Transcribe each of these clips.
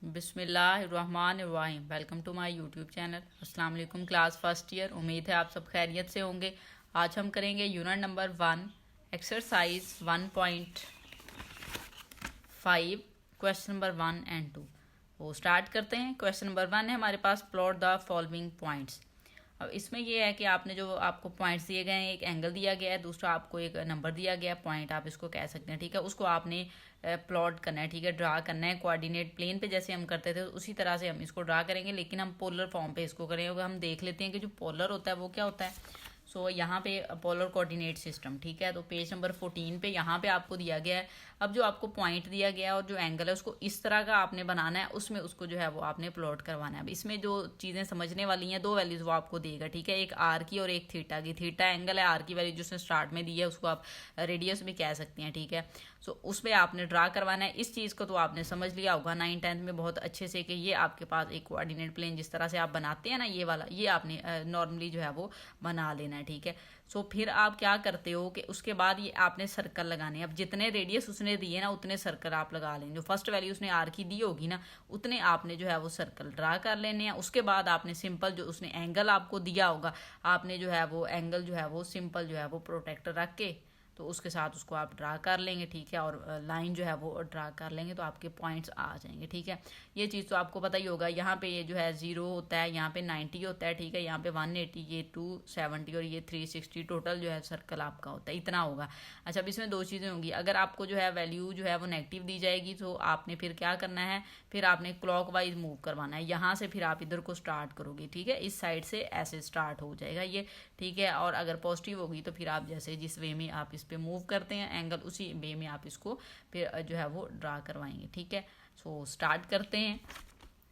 बिस्मिल्लाहिर्रहमानिर्रहीम। Welcome to my YouTube channel. अस्सलाम वालेकुम क्लास फर्स्ट ईयर। उम्मीद है आप सब खैरियत से होंगे। आज हम करेंगे unit number 1 exercise 1.5 question number 1 and 2। वो स्टार्ट करते हैं। क्वेश्चन नंबर 1 है हमारे पास, प्लॉट द फॉलोइंग पॉइंट्स। अब इसमें ये है कि आपने जो आपको पॉइंट्स दिए गए हैं, एक एंगल दिया गया है, दूसरा आपको एक नंबर दिया गया है, पॉइंट आप इसको कह सकते हैं, ठीक है। उसको आपने प्लॉट करना है, ठीक है, ड्रा करना है कोऑर्डिनेट प्लेन पे जैसे हम करते थे उसी तरह से हम इसको ड्रा करेंगे, लेकिन हम पोलर फॉर्म पे इसको करेंगे। हम देख लेते हैं कि जो पोलर होता है वो क्या होता है। सो यहाँ पे पोलर कोऑर्डिनेट सिस्टम, ठीक है। तो पेज नंबर 14 पे यहाँ पे आपको दिया गया है। अब जो आपको पॉइंट दिया गया है और जो एंगल है उसको इस तरह का आपने बनाना है, उसमें उसको जो है वो आपने प्लॉट करवाना है। अब इसमें जो चीज़ें समझने वाली हैं, दो वैल्यूज़ वो आपको देगा, ठीक है, एक आर की और एक थीटा की। थीटा एंगल है, आर की वैल्यू जिसने स्टार्ट में दी है उसको आप रेडियस भी कह सकते हैं, ठीक है। सो उस पर आपने ड्रा करवाना है। इस चीज़ को तो आपने समझ लिया होगा 9th-10th में बहुत अच्छे से कि ये आपके पास एक कोऑर्डिनेट प्लेन जिस तरह से आप बनाते हैं ना, ये वाला, ये आपने नॉर्मली जो है वो बना लेना है, ठीक है। सो फिर आप क्या करते हो कि उसके बाद ये आपने सर्कल लगाने हैं। अब जितने रेडियस उसने दिए ना उतने सर्कल आप लगा लेंगे। जो फर्स्ट वैल्यू उसने आर की दी होगी ना, उतने आपने जो है वो सर्कल ड्रा कर लेने हैं। उसके बाद आपने सिंपल जो उसने एंगल आपको दिया होगा, आपने जो है वो एंगल जो है वो सिंपल जो है वो प्रोटेक्टर रख के तो उसके साथ उसको आप ड्रा कर लेंगे, ठीक है। और लाइन जो है वो ड्रा कर लेंगे तो आपके पॉइंट्स आ जाएंगे, ठीक है। ये चीज़ तो आपको पता ही होगा। यहाँ पे ये जो है 0 होता है, यहाँ पे 90 होता है, ठीक है। यहाँ पे 180, ये 270 और ये 360, टोटल जो है सर्कल आपका होता है, इतना होगा। अच्छा, अब इसमें दो चीज़ें होंगी। अगर आपको जो है वैल्यू जो है वो नेगेटिव दी जाएगी तो आपने फिर क्या करना है, फिर आपने क्लॉकवाइज मूव करवाना है। यहाँ से फिर आप इधर को स्टार्ट करोगे, ठीक है, इस साइड से ऐसे स्टार्ट हो जाएगा ये, ठीक है। और अगर पॉजिटिव होगी तो फिर आप जैसे जिस वे में आप इस पे मूव करते हैं एंगल, उसी वे में आप इसको फिर जो है वो ड्रा करवाएंगे, ठीक है। सो स्टार्ट करते हैं।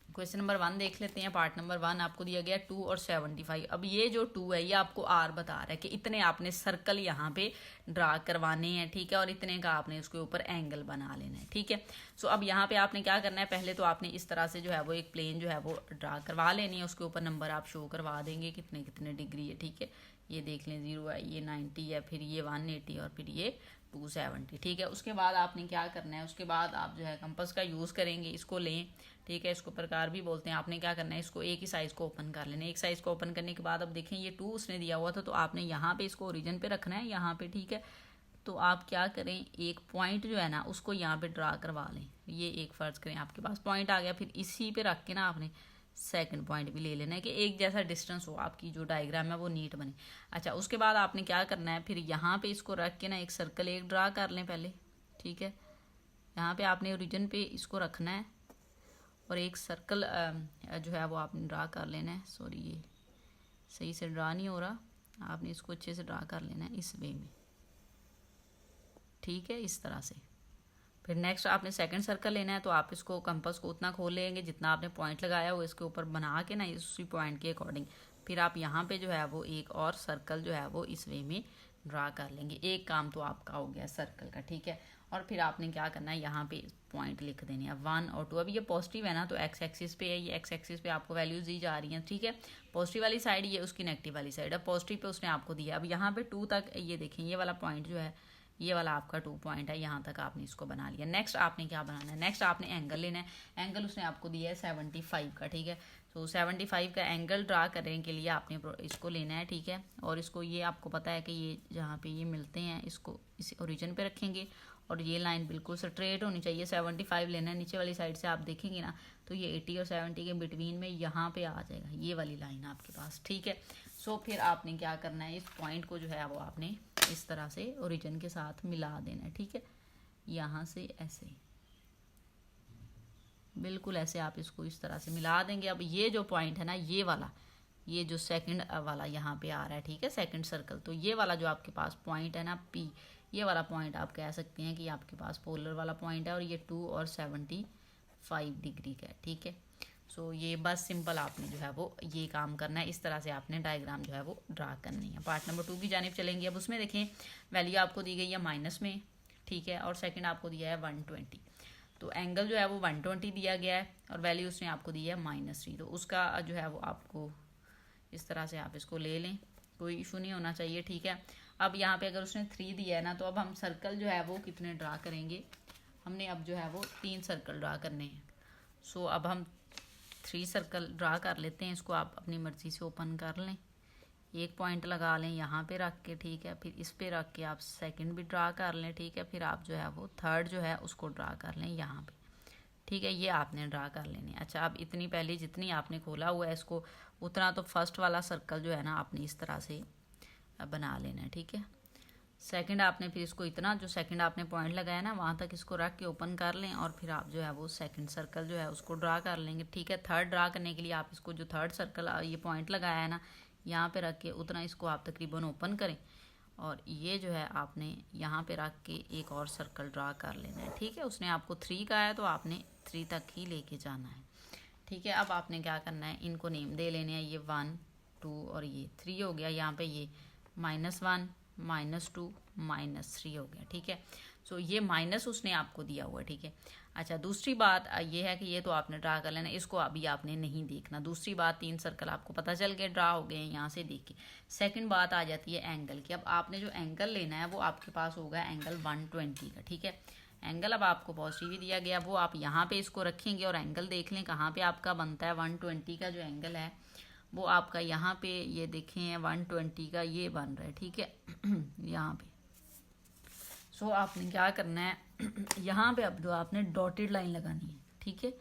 क्वेश्चन नंबर 1 देख लेते हैं। पार्ट नंबर 1 आपको दिया गया 2 और 75। अब ये जो 2 है ये आपको आर बता रहा है कि इतने आपने सर्कल यहाँ पे ड्रा करवाने हैं, ठीक है, और इतने का आपने उसके ऊपर एंगल बना लेना है, ठीक है। सो अब यहाँ पे आपने क्या करना है, पहले तो आपने इस तरह से जो है वो एक प्लेन जो है वो ड्रा करवा लेनी है। उसके ऊपर नंबर आप शो करवा देंगे कितने कितने डिग्री है, ठीक है। ये देख लें 0 है, ये 90 है, फिर ये 180 और फिर ये 270, ठीक है। उसके बाद आपने क्या करना है, उसके बाद आप जो है कंपास का यूज़ करेंगे, इसको लें, ठीक है। इसको प्रकार भी बोलते हैं। आपने क्या करना है, इसको एक ही साइज़ को ओपन कर लेना है। एक साइज़ को ओपन करने के बाद अब देखें ये 2 उसने दिया हुआ था तो आपने यहाँ पे इसको ओरिजिन पे रखना है, यहाँ पे, ठीक है। तो आप क्या करें, एक पॉइंट जो है ना उसको यहाँ पे ड्रा करवा लें। ये एक फ़र्ज़ करें आपके पास पॉइंट आ गया, फिर इसी पे रख के ना आपने सेकंड पॉइंट भी ले लेना है कि एक जैसा डिस्टेंस हो, आपकी जो डायग्राम है वो नीट बने। अच्छा, उसके बाद आपने क्या करना है, फिर यहाँ पे इसको रख के ना एक सर्कल एक ड्रा कर लें पहले, ठीक है। यहाँ पे आपने ओरिजिन पे इसको रखना है और एक सर्कल जो है वो आपने ड्रा कर लेना है। सॉरी, ये सही से ड्रा नहीं हो रहा, आपने इसको अच्छे से ड्रा कर लेना है इस वे में, ठीक है, इस तरह से। फिर नेक्स्ट आपने सेकंड सर्कल लेना है तो आप इसको कंपास को उतना खोल लेंगे जितना आपने पॉइंट लगाया वो इसके ऊपर बना के ना उसी पॉइंट के अकॉर्डिंग फिर आप यहाँ पे जो है वो एक और सर्कल जो है वो इस वे में ड्रा कर लेंगे। एक काम तो आपका हो गया सर्कल का, ठीक है। और फिर आपने क्या करना है, यहाँ पे पॉइंट लिख देने हैं 1 और 2। अब ये पॉजिटिव है ना तो एक्स एक्सिस पे है, ये एक्स एक्सिस पे आपको वैल्यूज दी जा रही हैं, ठीक है। पॉजिटिव वाली साइड ये उसकी नेगेटिव वाली साइड है, पॉजिटिव पे उसने आपको दिया। अब यहाँ पे 2 तक ये देखें, ये वाला पॉइंट जो है ये वाला आपका 2 पॉइंट है, यहाँ तक आपने इसको बना लिया। नेक्स्ट आपने क्या बनाना है, नेक्स्ट आपने एंगल लेना है। एंगल उसने आपको दिया है 75 का, ठीक है। तो 75 का एंगल ड्रा करने के लिए आपने इसको लेना है, ठीक है। और इसको ये आपको पता है कि ये जहाँ पे ये मिलते हैं इसको इस ओरिजिन पे रखेंगे और ये लाइन बिल्कुल स्ट्रेट होनी चाहिए। 75 लेना है, नीचे वाली साइड से आप देखेंगे ना तो ये 80 और 70 के बिटवीन में यहाँ पे आ जाएगा ये वाली लाइन आपके पास, ठीक है। सो फिर आपने क्या करना है, इस पॉइंट को जो है वो आपने इस तरह से ओरिजिन के साथ मिला देना है, ठीक है। यहाँ से ऐसे बिल्कुल ऐसे आप इसको इस तरह से मिला देंगे। अब ये जो पॉइंट है ना, ये वाला, ये जो सेकंड वाला यहाँ पे आ रहा है, ठीक है, सेकंड सर्कल, तो ये वाला जो आपके पास पॉइंट है ना P, ये वाला पॉइंट आप कह सकते हैं कि आपके पास पोलर वाला पॉइंट है और ये 2 और 75 डिग्री का है, ठीक है। सो ये बस सिंपल आपने जो है वो ये काम करना है। इस तरह से आपने डायग्राम जो है वो ड्रा करनी है। पार्ट नंबर 2 की जानिब चलेंगे। अब उसमें देखें वैल्यू आपको दी गई है माइनस में, ठीक है, और सेकंड आपको दिया है 120। तो एंगल जो है वो 120 दिया गया है और वैल्यू उसने आपको दी है -3। तो उसका जो है वो आपको इस तरह से आप इसको ले लें, कोई इशू नहीं होना चाहिए, ठीक है। अब यहाँ पे अगर उसने 3 दिया है ना तो अब हम सर्कल जो है वो कितने ड्रा करेंगे, हमने अब जो है वो 3 सर्कल ड्रा करने हैं। सो अब हम 3 सर्कल ड्रा कर लेते हैं। इसको आप अपनी मर्ज़ी से ओपन कर लें, एक पॉइंट लगा लें यहाँ पे रख के, ठीक है। फिर इस पे रख के आप सेकंड भी ड्रा कर लें, ठीक है। फिर आप जो है वो थर्ड जो है उसको ड्रा कर लें यहाँ पे, ठीक है। ये आपने ड्रा कर लेने। अच्छा, अब इतनी पहले जितनी आपने खोला हुआ है इसको उतना तो फर्स्ट वाला सर्कल जो है ना आपने इस तरह से बना लेना है, ठीक है। सेकंड आपने फिर इसको इतना जो सेकंड आपने पॉइंट लगाया ना वहाँ तक इसको रख के ओपन कर लें और फिर आप जो है वो सेकंड सर्कल जो है उसको ड्रा कर लेंगे, ठीक है। थर्ड ड्रा करने के लिए आप इसको जो थर्ड सर्कल ये पॉइंट लगाया है ना यहाँ पे रख के उतना इसको आप तकरीबन ओपन करें और ये जो है आपने यहाँ पे रख के एक और सर्कल ड्रा कर लेना है, ठीक है। उसने आपको 3 कहा है तो आपने 3 तक ही लेके जाना है, ठीक है। अब आपने क्या करना है, इनको नेम दे लेने हैं। ये 1 2 और ये 3 हो गया। यहाँ पे ये -1 -2 -3 हो गया, ठीक है। सो ये माइनस उसने आपको दिया हुआ है, ठीक है। अच्छा, दूसरी बात ये है कि ये तो आपने ड्रा कर लेना, इसको अभी आपने नहीं देखना। दूसरी बात 3 सर्कल आपको पता चल गए ड्रा हो गए हैं यहाँ से देख के। सेकंड बात आ जाती है एंगल की। अब आपने जो एंगल लेना है वो आपके पास होगा एंगल 120 का, ठीक है। एंगल अब आपको पॉजिटिव ही दिया गया, वो आप यहाँ पे इसको रखेंगे और एंगल देख लें कहाँ पे आपका बनता है। 120 का जो एंगल है वो आपका यहाँ पे ये देखें 120 का ये बन रहा है, ठीक है। यहाँ पे सो आपने क्या करना है यहाँ पे अब जो आपने डॉटेड लाइन लगानी है, ठीक है।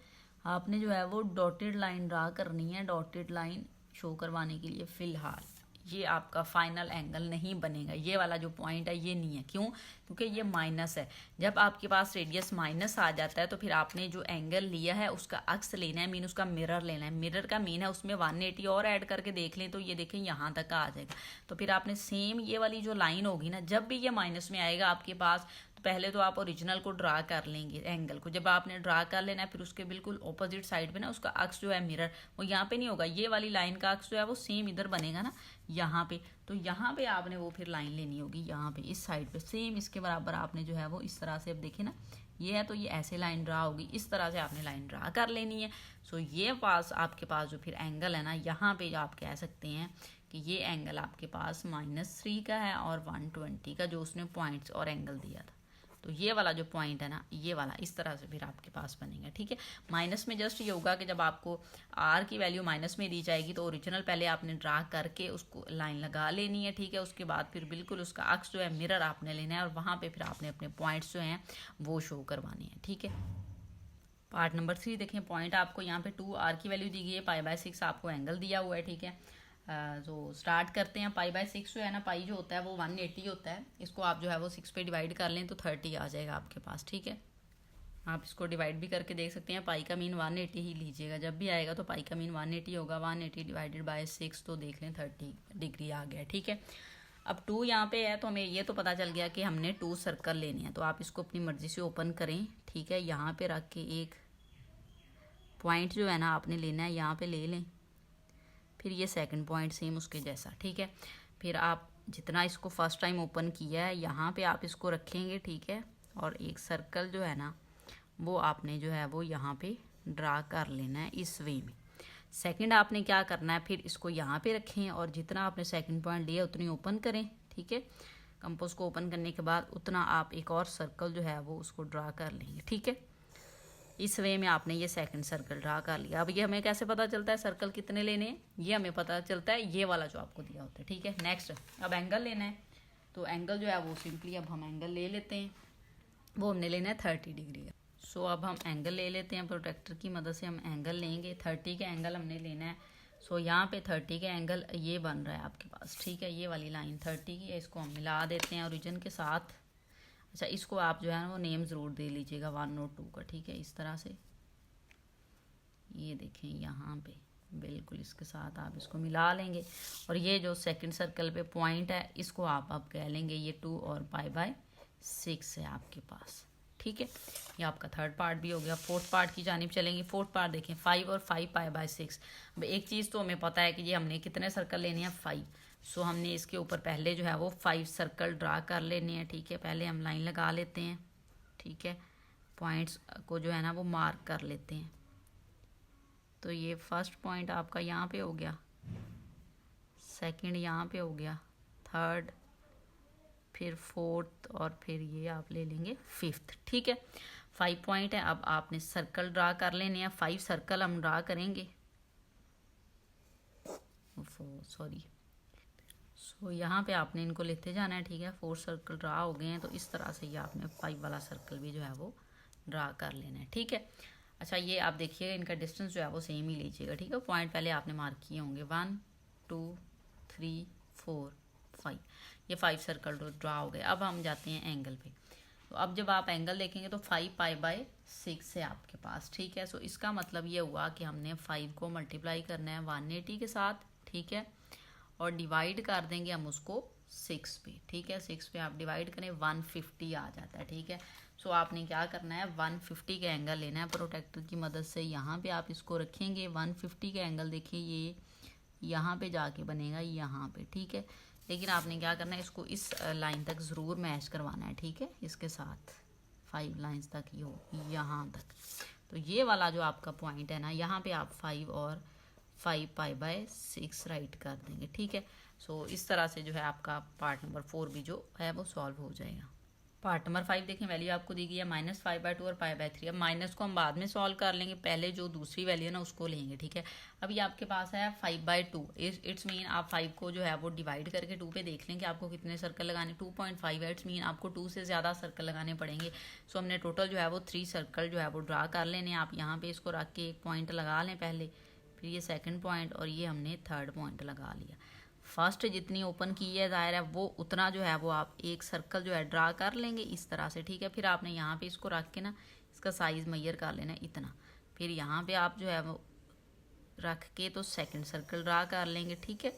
आपने जो है वो डॉटेड लाइन ड्रा करनी है। डॉटेड लाइन शो करवाने के लिए फ़िलहाल ये आपका फाइनल एंगल नहीं बनेगा। ये वाला जो पॉइंट है ये नहीं है, क्यों? क्योंकि ये माइनस है। जब आपके पास रेडियस माइनस आ जाता है तो फिर आपने जो एंगल लिया है उसका अक्स लेना है, मीन उसका मिरर लेना है। मिरर का मीन है उसमें 180 और ऐड करके देख लें तो ये देखें यहाँ तक आ जाएगा। तो फिर आपने सेम ये वाली जो लाइन होगी ना, जब भी ये माइनस में आएगा आपके पास, तो पहले तो आप ओरिजिनल को ड्रा कर लेंगे एंगल को। जब आपने ड्रा कर लेना है फिर उसके बिल्कुल ऑपोजिट साइड पे ना उसका अक्स जो है मिरर, वो यहाँ पे नहीं होगा। ये वाली लाइन का अक्स जो है वो सेम इधर बनेगा ना यहाँ पे। तो यहाँ पे आपने वो फिर लाइन लेनी होगी यहाँ पे इस साइड पे सेम इसके बराबर आपने जो है वो इस तरह से, अब देखिए ना ये है तो ये ऐसे लाइन ड्रा होगी, इस तरह से आपने लाइन ड्रा कर लेनी है। सो ये पास आपके पास जो फिर एंगल है ना यहाँ पे आप कह सकते हैं कि ये एंगल आपके पास -3 का है और 120 का जो उसने पॉइंट्स और एंगल दिया था। तो ये वाला जो पॉइंट है ना ये वाला इस तरह से फिर आपके पास बनेगा, ठीक है। माइनस में जस्ट ये होगा कि जब आपको आर की वैल्यू माइनस में दी जाएगी तो ओरिजिनल पहले आपने ड्रा करके उसको लाइन लगा लेनी है, ठीक है। उसके बाद फिर बिल्कुल उसका अक्स जो है मिरर आपने लेना है और वहाँ पे फिर आपने अपने पॉइंट्स जो हैं वो शो करवाने हैं, ठीक है। पार्ट नंबर 3 देखें। पॉइंट आपको यहाँ पे 2r की वैल्यू दी गई है, π/6 आपको एंगल दिया हुआ है, ठीक है। तो स्टार्ट करते हैं। π/6 जो है ना, पाई जो होता है वो 180 होता है। इसको आप जो है वो 6 पे डिवाइड कर लें तो 30 आ जाएगा आपके पास, ठीक है। आप इसको डिवाइड भी करके देख सकते हैं। पाई का मीन 180 ही लीजिएगा, जब भी आएगा तो पाई का मीन 180 होगा। 180 डिवाइडेड बाय 6 तो देख लें 30 डिग्री आ गया, ठीक है। अब 2 यहाँ पे है तो हमें ये तो पता चल गया कि हमने 2 सर्कल लेने हैं। तो आप इसको अपनी मर्जी से ओपन करें, ठीक है। यहाँ पे रख के एक पॉइंट जो है ना आपने लेना है, यहाँ पे ले लें। फिर ये सेकंड पॉइंट सेम उसके जैसा, ठीक है। फिर आप जितना इसको फर्स्ट टाइम ओपन किया है यहाँ पे आप इसको रखेंगे, ठीक है। और एक सर्कल जो है ना वो आपने जो है वो यहाँ पे ड्रा कर लेना है इस वे में। सेकंड आपने क्या करना है, फिर इसको यहाँ पे रखें और जितना आपने सेकंड पॉइंट लिया उतनी ओपन करें, ठीक है। कंपोज को ओपन करने के बाद उतना आप एक और सर्कल जो है वो उसको ड्रा कर लेंगे, ठीक है। इस वे में आपने ये सेकंड सर्कल ड्रा कर लिया। अब ये हमें कैसे पता चलता है सर्कल कितने लेने हैं, ये हमें पता चलता है ये वाला जो आपको दिया होता है, ठीक है। नेक्स्ट अब एंगल लेना है। तो एंगल जो है वो सिंपली अब हम एंगल ले लेते हैं, वो हमने लेना है 30 डिग्री का। सो अब हम एंगल ले लेते हैं, प्रोट्रैक्टर की मदद से हम एंगल लेंगे। 30 का एंगल हमने लेना है। सो यहाँ पे 30 का एंगल ये बन रहा है आपके पास, ठीक है। ये वाली लाइन 30 की है, इसको हम मिला देते हैं ओरिजिन के साथ। अच्छा, इसको आप जो है ना वो नेम ज़रूर दे लीजिएगा 1 और 2 का, ठीक है। इस तरह से ये देखें यहाँ पे बिल्कुल इसके साथ आप इसको मिला लेंगे और ये जो सेकंड सर्कल पे पॉइंट है इसको आप कह लेंगे ये 2 और π/6 है आपके पास, ठीक है। ये आपका थर्ड पार्ट भी हो गया। फोर्थ पार्ट की जानिब चलेंगे। फोर्थ पार्ट देखें 5 और 5 π/6। अब एक चीज़ तो हमें पता है कि ये हमने कितने सर्कल लेने हैं, 5। सो हमने इसके ऊपर पहले जो है वो 5 सर्कल ड्रा कर लेने हैं, ठीक है। पहले हम लाइन लगा लेते हैं, ठीक है। पॉइंट्स को जो है ना वो मार्क कर लेते हैं। तो ये फर्स्ट पॉइंट आपका यहाँ पे हो गया, सेकंड यहाँ पे हो गया, थर्ड, फिर फोर्थ और फिर ये आप ले लेंगे फिफ्थ, ठीक है। 5 पॉइंट है। अब आपने सर्कल ड्रा कर लेने हैं, 5 सर्कल हम ड्रा करेंगे। सॉरी, सो यहाँ पे आपने इनको लेते जाना है, ठीक है। 4 सर्कल ड्रा हो गए हैं, तो इस तरह से ये आपने 5 वाला सर्कल भी जो है वो ड्रा कर लेना है, ठीक है। अच्छा, ये आप देखिएगा इनका डिस्टेंस जो है वो सेम ही लीजिएगा, ठीक है। पॉइंट पहले आपने मार्क किए होंगे 1 2 3 4 5, ये 5 सर्कल ड्रा हो गए। अब हम जाते हैं एंगल पे। तो अब जब आप एंगल देखेंगे तो 5π/6 है आपके पास, ठीक है। सो इसका मतलब ये हुआ कि हमने 5 को मल्टीप्लाई करना है 180 के साथ, ठीक है, और डिवाइड कर देंगे हम उसको 6 पे, ठीक है। 6 पे आप डिवाइड करें 150 आ जाता है, ठीक है। सो आपने क्या करना है, 150 का एंगल लेना है प्रोटेक्टर की मदद से। यहाँ पे आप इसको रखेंगे 150 का एंगल, देखिए ये यहाँ पे जाके बनेगा यहाँ पे, ठीक है। लेकिन आपने क्या करना है, इसको इस लाइन तक ज़रूर मैच करवाना है, ठीक है, इसके साथ 5 लाइंस तक ये हो, यहाँ तक। तो ये वाला जो आपका पॉइंट है ना, यहाँ पे आप 5 और 5π/6 राइट कर देंगे, ठीक है। सो इस तरह से जो है आपका पार्ट नंबर 4 भी जो है वो सॉल्व हो जाएगा। पार्ट नंबर 5 देखें, वैल्यू आपको दी गई है -5/2 और π/3। अब माइनस को हम बाद में सॉल्व कर लेंगे, पहले जो दूसरी वैल्यू है ना उसको लेंगे, ठीक है। अभी आपके पास है 5/2, इट्स मीन आप 5 को जो है वो डिवाइड करके 2 पे देख लें कि आपको कितने सर्कल लगाने, 2.5 है, इट्स मीन आपको 2 से ज़्यादा सर्कल लगाने पड़ेंगे। सो हमने टोटल जो है वो 3 सर्कल जो है वो ड्रा कर लेने। आप यहाँ पे इसको रख के एक पॉइंट लगा लें पहले, फिर ये सेकंड पॉइंट, और ये हमने थर्ड पॉइंट लगा लिया। फर्स्ट जितनी ओपन की है दायरा है वो उतना जो है वो आप एक सर्कल जो है ड्रा कर लेंगे इस तरह से, ठीक है। फिर आपने यहाँ पे इसको रख के ना इसका साइज़ मेजर कर लेना है इतना। फिर यहाँ पे आप जो है वो रख के तो सेकंड सर्कल ड्रा कर लेंगे, ठीक है।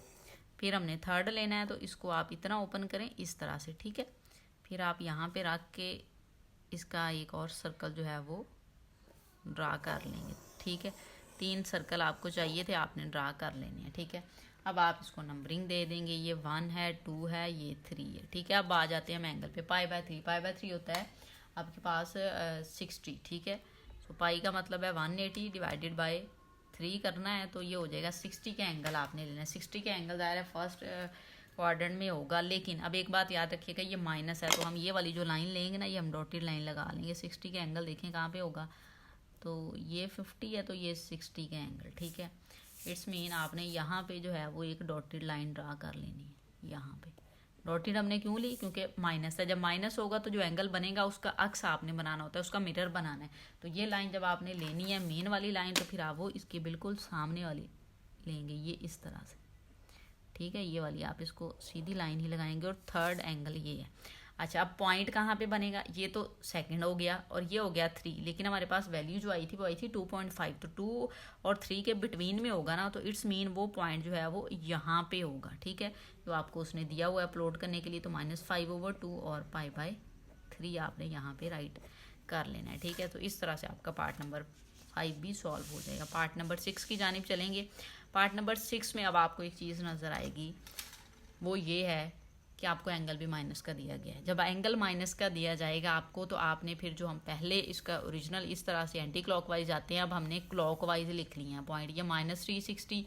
फिर हमने थर्ड लेना है, तो इसको आप इतना ओपन करें इस तरह से, ठीक है। फिर आप यहाँ पे रख के इसका एक और सर्कल जो है वो ड्रा कर लेंगे, ठीक है। 3 सर्कल आपको चाहिए थे, आपने ड्रा कर लेने हैं, ठीक है। अब आप इसको नंबरिंग दे देंगे, ये 1 है, 2 है, ये 3 है, ठीक है। अब आ जाते हैं हम एंगल पे। π/3 होता है आपके पास 60, ठीक है। सो पाई का मतलब है 180 डिवाइडेड बाय 3 करना है, तो ये हो जाएगा 60 का एंगल आपने लेना है। 60 का एंगल दायरा फर्स्ट क्वाड्रेंट में होगा, लेकिन अब एक बात याद रखिएगा, ये माइनस है, तो हम ये वाली जो लाइन लेंगे ना, ये हम डॉटेड लाइन लगा लेंगे। 60 का एंगल देखें कहाँ पे होगा, तो ये 50 है, तो ये 60 का एंगल, ठीक है। इट्स मीन आपने यहाँ पे जो है वो एक डॉटेड लाइन ड्रा कर लेनी है। यहाँ पे डॉटेड हमने क्यों ली, क्योंकि माइनस है। जब माइनस होगा तो जो एंगल बनेगा उसका अक्स आपने बनाना होता है, उसका मिरर बनाना है। तो ये लाइन जब आपने लेनी है मेन वाली लाइन, तो फिर आप वो इसके बिल्कुल सामने वाली लेंगे, ये इस तरह से, ठीक है। ये वाली आप इसको सीधी लाइन ही लगाएंगे, और थर्ड एंगल ये है। अच्छा, अब पॉइंट कहाँ पे बनेगा, ये तो सेकंड हो गया और ये हो गया 3, लेकिन हमारे पास वैल्यू जो आई थी वो आई थी 2.5, तो 2 और 3 के बिटवीन में होगा ना, तो इट्स मीन वो पॉइंट जो है वो यहाँ पे होगा, ठीक है। जो आपको उसने दिया हुआ है प्लॉट करने के लिए, तो -5/2 और π/3 आपने यहाँ पे राइट कर लेना है, ठीक है। तो इस तरह से आपका पार्ट नंबर 5 भी सॉल्व हो जाएगा। पार्ट नंबर 6 की जानिब चलेंगे। पार्ट नंबर 6 में अब आपको एक चीज़ नज़र आएगी, वो ये है कि आपको एंगल भी माइनस का दिया गया है। जब एंगल माइनस का दिया जाएगा आपको, तो आपने फिर जो हम पहले इसका ओरिजिनल इस तरह से एंटी क्लॉकवाइज जाते हैं, अब हमने क्लॉकवाइज लिख लिए हैं पॉइंट। ये -360,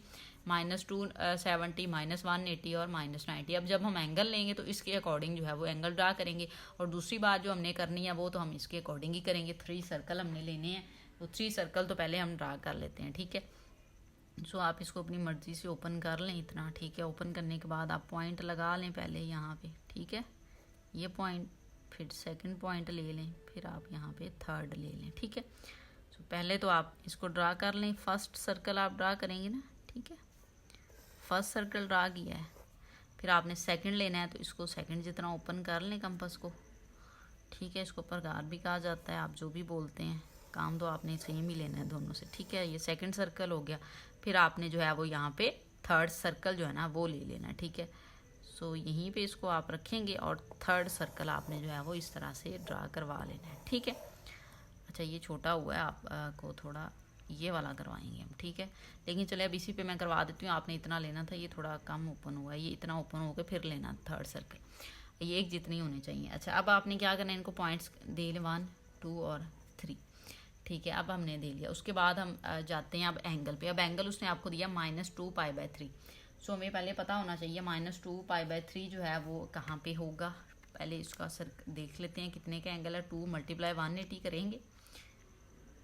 -270, -180 और -90। अब जब हम एंगल लेंगे तो इसके अकॉर्डिंग जो है वो एंगल ड्रा करेंगे, और दूसरी बात जो हमने करनी है वो तो हम इसके अकॉर्डिंग ही करेंगे। 3 सर्कल हमने लेने हैं, तो 3 सर्कल तो पहले हम ड्रा कर लेते हैं, ठीक है। सो आप इसको अपनी मर्ज़ी से ओपन कर लें इतना, ठीक है। ओपन करने के बाद आप पॉइंट लगा लें पहले यहाँ पे, ठीक है, ये पॉइंट, फिर सेकंड पॉइंट ले लें, फिर आप यहाँ पे थर्ड ले लें, ठीक है। सो पहले तो आप इसको ड्रा कर लें, फर्स्ट सर्कल आप ड्रा करेंगे ना, ठीक है। फर्स्ट सर्कल ड्रा किया है, फिर आपने सेकंड लेना है, तो इसको सेकंड जितना ओपन कर लें कंपास को, ठीक है। इसको प्रकार भी कहा जाता है, आप जो भी बोलते हैं, काम तो आपने सेम ही लेना है दोनों से, ठीक है। ये सेकंड सर्कल हो गया। फिर आपने जो है वो यहाँ पे थर्ड सर्कल जो है ना वो ले लेना है, ठीक है। सो यहीं पे इसको आप रखेंगे, और थर्ड सर्कल आपने जो है वो इस तरह से ड्रा करवा लेना है, ठीक है। अच्छा, ये छोटा हुआ है, आपको थोड़ा ये वाला करवाएंगे हम, ठीक है। लेकिन चले अब इसी पे मैं करवा देती हूँ, आपने इतना लेना था, ये थोड़ा कम ओपन हुआ है, ये इतना ओपन हो गया, फिर लेना थर्ड सर्कल, ये एक जितनी होनी चाहिए। अच्छा, अब आपने क्या करना है, इनको पॉइंट्स दे लें 1 2 और 3, ठीक है। अब हमने दे लिया, उसके बाद हम जाते हैं अब एंगल पे। अब एंगल उसने आपको दिया -2π/3। सो हमें पहले पता होना चाहिए -2π/3 जो है वो कहाँ पे होगा। पहले इसका सर देख लेते हैं कितने का एंगल है। 2 × 180 करेंगे,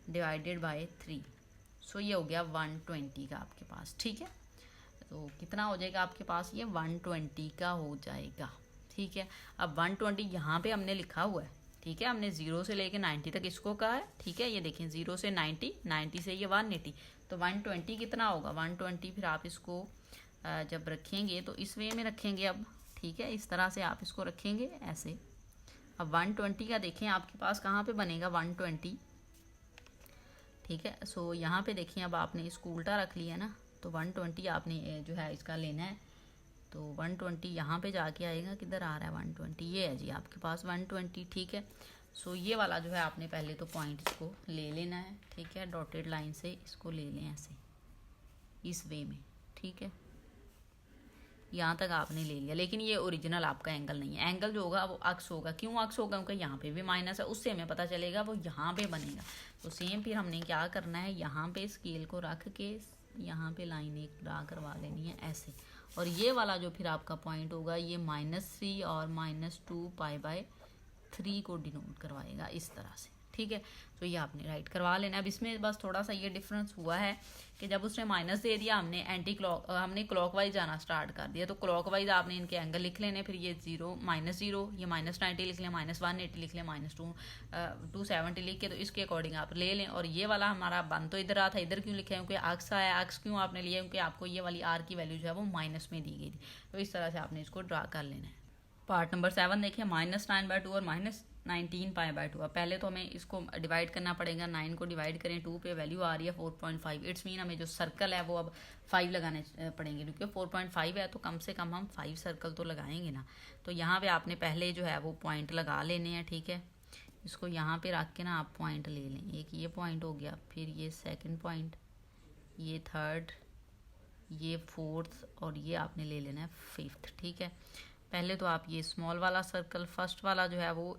डिवाइडेड बाय 3। सो ये हो गया 120 का आपके पास, ठीक है। तो कितना हो जाएगा आपके पास, ये 120 का हो जाएगा, ठीक है। अब 120 यहाँ पे हमने लिखा हुआ है, ठीक है, हमने 0 से लेके 90 तक इसको कहा है, ठीक है। ये देखें 0 से 90, 90 से ये 180, तो 120 कितना होगा 120। फिर आप इसको जब रखेंगे तो इस वे में रखेंगे अब, ठीक है, इस तरह से आप इसको रखेंगे ऐसे। अब 120 का देखें आपके पास कहाँ पे बनेगा 120, ठीक है। सो यहाँ पे देखिए अब आपने इसको उल्टा रख लिया ना, तो 120 आपने जो है इसका लेना है, तो 120 यहाँ पे जाके आएगा, किधर आ रहा है 120, ये है जी आपके पास 120, ठीक है। सो ये वाला जो है आपने पहले तो पॉइंट इसको ले लेना है, ठीक है, डॉटेड लाइन से इसको ले लें ऐसे इस वे में, ठीक है। यहाँ तक आपने ले लिया, लेकिन ये ओरिजिनल आपका एंगल नहीं है। एंगल जो होगा वो अक्स होगा, क्यों अक्स होगा, क्योंकि यहाँ पे भी माइनस है, उससे हमें पता चलेगा वो यहाँ पे बनेगा। तो सेम फिर हमने क्या करना है, यहाँ पे स्केल को रख के यहाँ पे लाइन एक ड्रा करवा लेनी है ऐसे, और ये वाला जो फिर आपका पॉइंट होगा ये -3 और -2 π/3 को डिनोट करवाएगा इस तरह से, ठीक है। तो ये आपने राइट करवा लेना। अब इसमें बस थोड़ा सा ये डिफरेंस हुआ है कि जब उसने माइनस दे दिया हमने क्लॉकवाइज जाना स्टार्ट कर दिया, तो क्लॉकवाइज आपने इनके एंगल लिख लेने, फिर ये 0 -0, ये -90 लिख लें, -180 लिख लें, -270 लिख के, तो इसके अकॉर्डिंग आप ले लें। और ये वाला हमारा बन तो इधर रहा था, इधर क्यों लिखा है, क्योंकि अक्स आया, अक्स क्यों आपने लिया, क्योंकि आपको ये वाली आर की वैल्यू जो है वो माइनस में दी गई थी, तो इस तरह से आपने इसको ड्रा कर लेना है। पार्ट नंबर 7 देखिए, -9/2 और -19 π/2। अब पहले तो हमें इसको डिवाइड करना पड़ेगा, 9 को डिवाइड करें 2 पे, वैल्यू आ रही है 4.5। इट्स मीन हमें जो सर्कल है वो अब 5 लगाने पड़ेंगे, क्योंकि 4.5 है तो कम से कम हम 5 सर्कल तो लगाएंगे ना। तो यहाँ पे आपने पहले जो है वो पॉइंट लगा लेने हैं, ठीक है। इसको यहाँ पे रख के ना आप पॉइंट ले लें, एक ये पॉइंट हो गया, फिर ये सेकेंड पॉइंट, ये थर्ड, ये फोर्थ, और ये आपने ले लेना है 5th, ठीक है। पहले तो आप ये स्मॉल वाला सर्कल फर्स्ट वाला जो है वो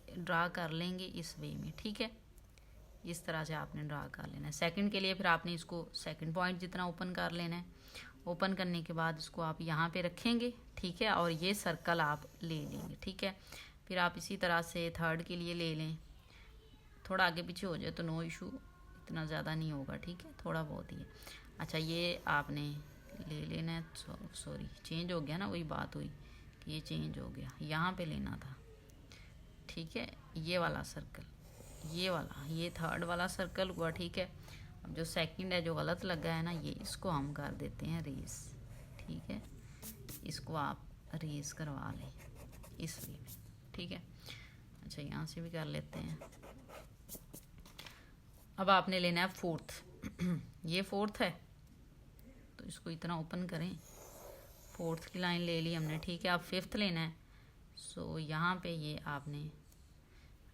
ड्रा कर लेंगे इस वे में, ठीक है, इस तरह से आपने ड्रा कर लेना है। सेकंड के लिए फिर आपने इसको सेकंड पॉइंट जितना ओपन कर लेना है, ओपन करने के बाद इसको आप यहाँ पे रखेंगे, ठीक है, और ये सर्कल आप ले लेंगे, ठीक है। फिर आप इसी तरह से थर्ड के लिए ले लें, थोड़ा आगे पीछे हो जाए तो नो इशू, इतना ज़्यादा नहीं होगा, ठीक है, थोड़ा बहुत ही है। अच्छा, ये आपने ले लेना है, सॉरी चेंज हो गया ना, वही बात हुई कि ये चेंज हो गया, यहाँ पे लेना था, ठीक है। ये वाला सर्कल, ये वाला, ये थर्ड वाला सर्कल हुआ, ठीक है। अब जो सेकंड है जो गलत लगा है ना, ये इसको हम कर देते हैं रेस, ठीक है, इसको आप रेस करवा लें इस वे में, ठीक है। अच्छा, यहाँ से भी कर लेते हैं। अब आपने लेना है फोर्थ ये फोर्थ है, तो इसको इतना ओपन करें, फोर्थ की लाइन ले ली हमने, ठीक है। अब फिफ्थ लेना है, सो यहाँ पे ये आपने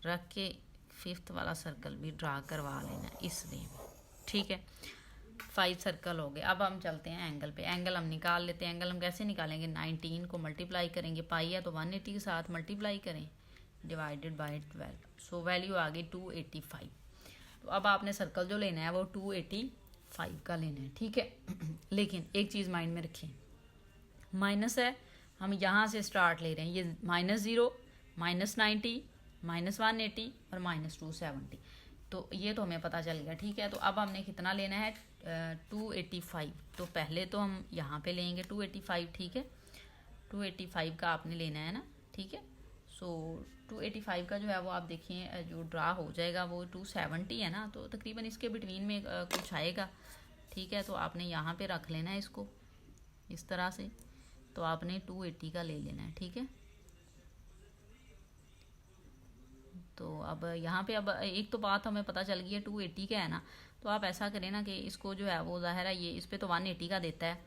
रख के 5th वाला सर्कल भी ड्रा करवा लेना है इस वे में, ठीक है। 5 सर्कल हो गए। अब हम चलते हैं एंगल पे, एंगल हम निकाल लेते हैं। एंगल हम कैसे निकालेंगे, 19 को मल्टीप्लाई करेंगे, पाई है तो 180 के साथ मल्टीप्लाई करें, डिवाइडेड बाय 12, सो वैल्यू आ गई 285। तो अब आपने सर्कल जो लेना है वो 285 का लेना है, ठीक है। लेकिन एक चीज़ माइंड में रखें, माइनस है, हम यहाँ से स्टार्ट ले रहे हैं, ये -0, -90, -180 और -270, तो ये तो हमें पता चल गया, ठीक है। तो अब हमने कितना लेना है 285, तो पहले तो हम यहाँ पे लेंगे 285, ठीक है। 285 का आपने लेना है ना, ठीक है। सो 285 का जो है वो आप देखिए जो ड्रा हो जाएगा वो 270 है ना, तो तकरीबन इसके बिटवीन में कुछ आएगा, ठीक है। तो आपने यहाँ पे रख लेना है इसको इस तरह से, तो आपने 280 का ले लेना है, ठीक है। तो अब यहाँ पे अब एक तो बात हमें पता चल गई है 280 का है ना, तो आप ऐसा करें ना कि इसको जो है वो ज़ाहिर है ये इस पर तो 180 का देता है,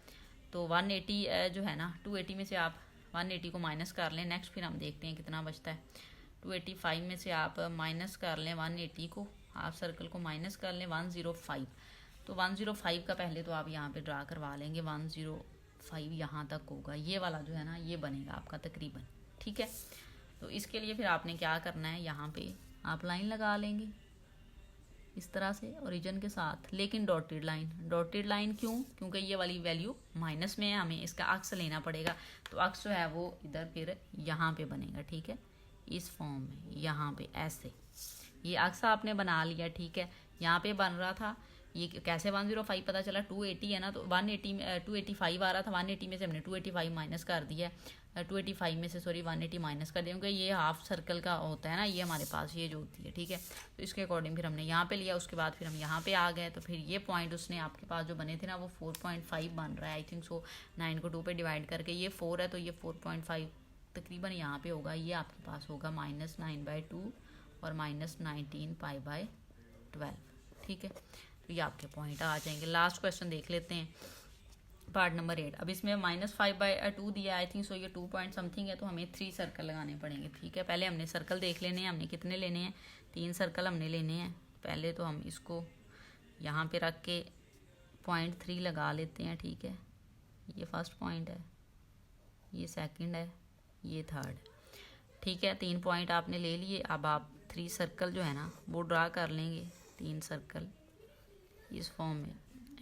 तो 180 जो है ना 280 में से आप 180 को माइनस कर लें। नेक्स्ट फिर हम देखते हैं कितना बचता है। 285 में से आप माइनस कर लें 180 को, आप सर्कल को माइनस कर लें 105, तो 105 का पहले तो आप यहाँ पे ड्रा करवा लेंगे, 105 यहाँ तक होगा, ये वाला जो है ना ये बनेगा आपका तकरीबन, ठीक है। तो इसके लिए फिर आपने क्या करना है, यहाँ पे आप लाइन लगा लेंगे इस तरह से ओरिजिन के साथ, लेकिन डॉटेड लाइन क्यों, क्योंकि ये वाली वैल्यू माइनस में है, हमें इसका अक्स लेना पड़ेगा, तो अक्स जो है वो इधर फिर यहाँ पे बनेगा, ठीक है, इस फॉर्म में यहाँ पे ऐसे, ये अक्स आपने बना लिया, ठीक है। यहाँ पे बन रहा था ये कैसे 105 पता चला, 280 है ना, तो 180 में 285 आ रहा था, 180 में से हमने 285 माइनस कर दिया, 285 में से सॉरी 180 माइनस कर दिया, क्योंकि ये हाफ सर्कल का होता है ना ये हमारे पास ये जो होती है, ठीक है। तो इसके अकॉर्डिंग फिर हमने यहाँ पे लिया, उसके बाद फिर हम यहाँ पे आ गए, तो फिर ये पॉइंट उसने आपके पास जो बने थे ना वो 4.5 बन रहा है आई थिंक सो। 9 को 2 पे डिवाइड करके ये 4 है, तो ये 4.5 तकरीबन यहाँ पे होगा, ये आपके पास होगा -9/2 और -19π/12, ठीक है। तो ये आपके पॉइंट आ जाएंगे। लास्ट क्वेश्चन देख लेते हैं, पार्ट नंबर 8। अब इसमें -5/2 दिया आई थिंक सो, ये 2 पॉइंट समथिंग है, तो हमें 3 सर्कल लगाने पड़ेंगे, ठीक है। पहले हमने सर्कल देख लेने हैं, हमने कितने लेने हैं, 3 सर्कल हमने लेने हैं। पहले तो हम इसको यहाँ पे रख के पॉइंट 3 लगा लेते हैं, ठीक है। ये फर्स्ट पॉइंट है, ये सेकंड है, ये थर्ड, ठीक है। 3 पॉइंट आपने ले लिए। अब आप 3 सर्कल जो है ना वो ड्रा कर लेंगे, 3 सर्कल इस फॉर्म में।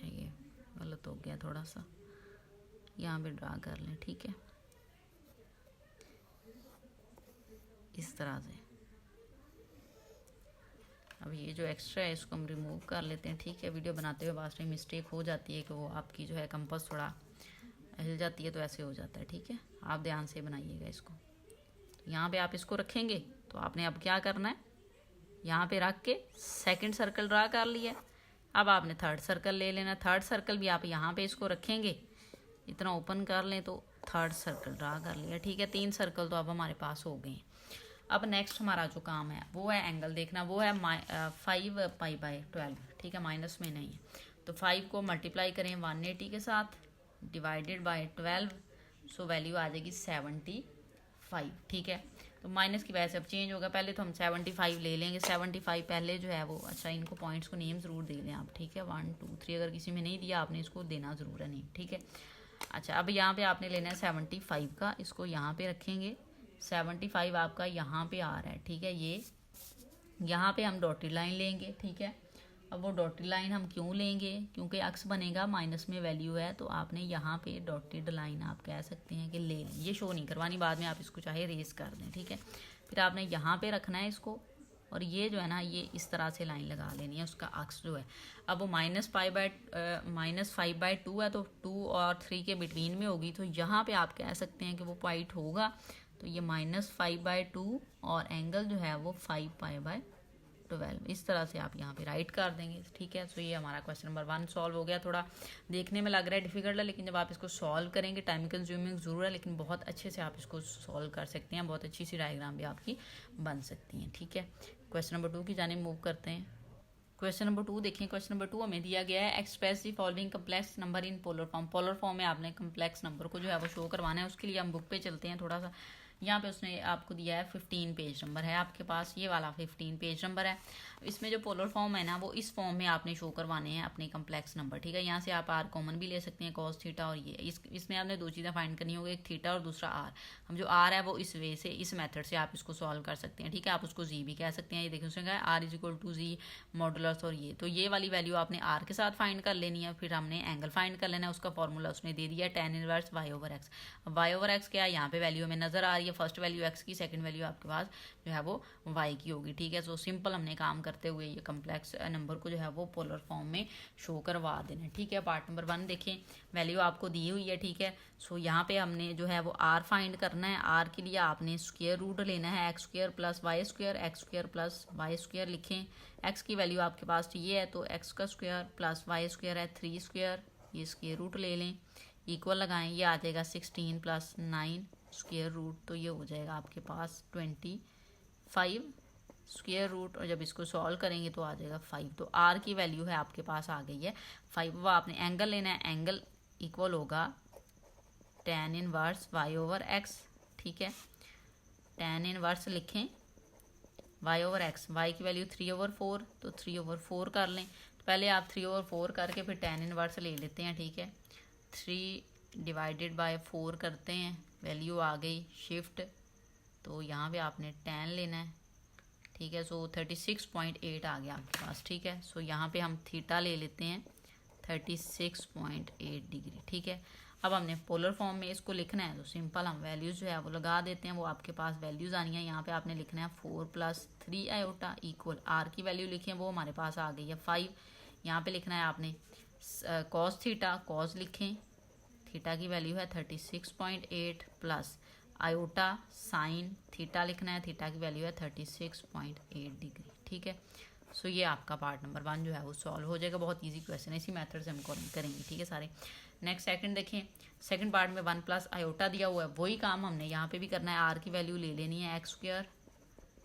ये गलत हो गया थोड़ा सा, यहाँ पे ड्रा कर लें, ठीक है, इस तरह से। अब ये जो एक्स्ट्रा है इसको हम रिमूव कर लेते हैं, ठीक है। वीडियो बनाते हुए बाद में मिस्टेक हो जाती है कि वो आपकी जो है कंपास थोड़ा हिल जाती है, तो ऐसे हो जाता है, ठीक है। आप ध्यान से बनाइएगा इसको। यहाँ पे आप इसको रखेंगे, तो आपने अब क्या करना है, यहाँ पे रख के सेकंड सर्कल ड्रा कर लिया। अब आपने थर्ड सर्कल ले लेना, थर्ड सर्कल भी आप यहाँ पे इसको रखेंगे, इतना ओपन कर लें तो थर्ड सर्कल ड्रा कर लिया, ठीक है। 3 सर्कल तो अब हमारे पास हो गए। अब नेक्स्ट हमारा जो काम है वो है एंगल देखना, वो है 5π/12, ठीक है, माइनस में नहीं है। तो 5 को मल्टीप्लाई करें 180 के साथ, डिवाइडेड बाय 12, सो वैल्यू आ जाएगी 75, ठीक है। तो माइनस की वजह से अब चेंज होगा, पहले तो हम 75 ले लेंगे। 75 पहले जो है वो, अच्छा इनको पॉइंट्स को नेम ज़रूर दे दें आप, ठीक है। 1 2 3 अगर किसी में नहीं दिया आपने इसको देना ज़रूर है नेम, ठीक है। अच्छा अब यहाँ पे आपने लेना है 75 का, इसको यहाँ पे रखेंगे। 75 आपका यहाँ पे आ रहा है, ठीक है। ये यहाँ पे हम डॉटेड लाइन लेंगे, ठीक है। अब वो डॉटेड लाइन हम क्यों लेंगे, क्योंकि अक्स बनेगा, माइनस में वैल्यू है, तो आपने यहाँ पे डॉटेड लाइन आप कह सकते हैं कि ले लें। ये शो नहीं करवानी, बाद में आप इसको चाहे रेस कर दें, ठीक है। फिर आपने यहाँ पे रखना है इसको, और ये जो है ना ये इस तरह से लाइन लगा लेनी है, उसका अक्स जो है। अब वो -5/2 है, तो 2 और 3 के बिटवीन में होगी, तो यहाँ पे आप कह सकते हैं कि वो पॉइंट होगा, तो ये -5/2 और एंगल जो है वो 5π/12, इस तरह से आप यहाँ पे राइट कर देंगे, ठीक है। सो ये हमारा क्वेश्चन नंबर 1 सॉल्व हो गया। थोड़ा देखने में लग रहा है डिफिकल्ट है, लेकिन जब आप इसको सॉल्व करेंगे टाइम कंज्यूमिंग ज़रूर है, लेकिन बहुत अच्छे से आप इसको सॉल्व कर सकते हैं, बहुत अच्छी सी डायग्राम भी आपकी बन सकती हैं, ठीक है। क्वेश्चन नंबर 2 की जानिब मूव करते हैं। क्वेश्चन नंबर 2 देखें। क्वेश्चन नंबर 2 हमें दिया गया है, express the following complex number in polar form. Polar form में आपने कम्प्लेक्स नंबर को जो है वो शो करवाना है। उसके लिए हम बुक पे चलते हैं थोड़ा सा। यहाँ पे उसने आपको दिया है 15 पेज नंबर है आपके पास, ये वाला 15 पेज नंबर है। इसमें जो पोलर फॉर्म है ना वो इस फॉर्म में आपने शो करवाने हैं अपने कम्प्लेक्स नंबर, ठीक है। यहाँ से आप आर कॉमन भी ले सकते हैं, कॉस थीटा, और ये इसमें आपने 2 चीज़ें फाइंड करनी होगी, एक थीटा और दूसरा आर। हम जो आर है वो इस वे से, इस मेथड से आप इसको सॉल्व कर सकते हैं, ठीक है। आप उसको जी भी कह सकते हैं। ये देखिए उसने कहा आर = जी मॉडुलस, और ये तो ये वाली वैल्यू आपने आर के साथ फाइंड कर लेनी है। फिर हमने एंगल फाइंड कर लेना है, उसका फॉर्मूला उसने दे दिया tan इनवर्स y/x। अब y/x क्या है, यहाँ पे वैल्यू हमें नजर आ रही है, फर्स्ट वैल्यू x की, सेकंड वैल्यू आपके पास जो है वो y की होगी, ठीक है। सो सिंपल हमने काम करते हुए ये कम्प्लेक्स नंबर को जो है वो पोलर फॉर्म में शो करवा देना, ठीक है। पार्ट नंबर 1 देखें, वैल्यू आपको दी हुई है, ठीक है। सो यहाँ पे हमने जो है वो r फाइंड करना है। r के लिए आपने स्क्वायर रूट लेना है, x² + y², x² + y² लिखें। x की वैल्यू आपके पास ये है, तो x का स्क्वायर + y² है 3², ये स्क्वायर रूट ले लें, इक्वल लगाएं, ये आ जाएगा 16 + 9 स्क्वायर रूट, तो ये हो जाएगा आपके पास 25 स्क्वायर रूट, और जब इसको सॉल्व करेंगे तो आ जाएगा 5। तो r की वैल्यू है आपके पास आ गई है 5। वो आपने एंगल लेना है, एंगल इक्वल होगा tan इनवर्स y/x, ठीक है। tan इनवर्स लिखें y/x, y की वैल्यू 3/4, तो 3/4 कर लें। तो पहले आप 3/4 करके फिर tan इनवर्स ले लेते हैं, ठीक है। 3/4 करते हैं, वैल्यू आ गई शिफ्ट, तो यहाँ पे आपने tan लेना है, ठीक है। सो 36.8 आ गया आपके पास, ठीक है। सो यहाँ पे हम थीटा ले लेते हैं 36.8 डिग्री, ठीक है। अब हमने पोलर फॉर्म में इसको लिखना है तो सिंपल हम वैल्यूज़ जो है वो लगा देते हैं, वो आपके पास वैल्यूज़ आनी है। यहाँ पे आपने लिखना है 4 + 3 आयोटा इक्वल आर की वैल्यू लिखें, वो हमारे पास आ गई है 5। यहाँ पे लिखना है आपने कॉस थीटा, कॉस लिखें, थीटा की वैल्यू है 36.8 प्लस आयोटा साइन थीटा लिखना है, थीटा की वैल्यू है 36.8 डिग्री। ठीक है, सो ये आपका पार्ट नंबर 1 जो है वो सॉल्व हो जाएगा। बहुत इजी क्वेश्चन है, इसी मेथड से हम करेंगे। ठीक है सारे। नेक्स्ट सेकंड देखें, सेकंड पार्ट में 1 + आयोटा दिया हुआ है, वही काम हमने यहाँ पे भी करना है। आर की वैल्यू ले लेनी है x²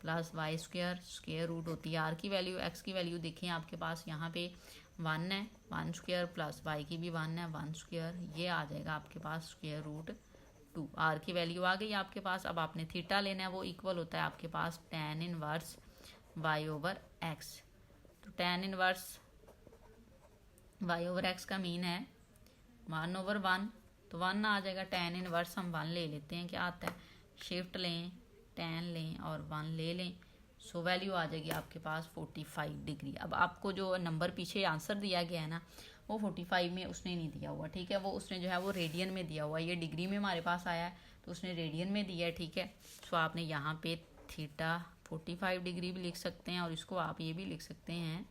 + y² स्क्वायर रूट होती है आर की वैल्यू। एक्स की वैल्यू देखें आपके पास यहाँ पे 1 है, 1² प्लस वाई की भी 1 है, 1², ये आ जाएगा आपके पास स्क्वायर रूट 2। आर की वैल्यू आ गई आपके पास। अब आपने थीटा लेना है, वो इक्वल होता है आपके पास tan इनवर्स y/x। तो tan इनवर्स y/x का मीन है 1/1, तो 1 आ जाएगा। tan इनवर्स हम 1 ले लेते हैं, क्या आता है, शिफ्ट लें, tan लें और 1 ले लें, सो वैल्यू आ जाएगी आपके पास 45 डिग्री। अब आपको जो नंबर पीछे आंसर दिया गया है ना, वो 45 में उसने नहीं दिया हुआ। ठीक है, वो उसने जो है वो रेडियन में दिया हुआ है, ये डिग्री में हमारे पास आया है तो उसने रेडियन में दिया है। ठीक है, सो आपने यहाँ पे थीटा 45 डिग्री भी लिख सकते हैं और इसको आप ये भी लिख सकते हैं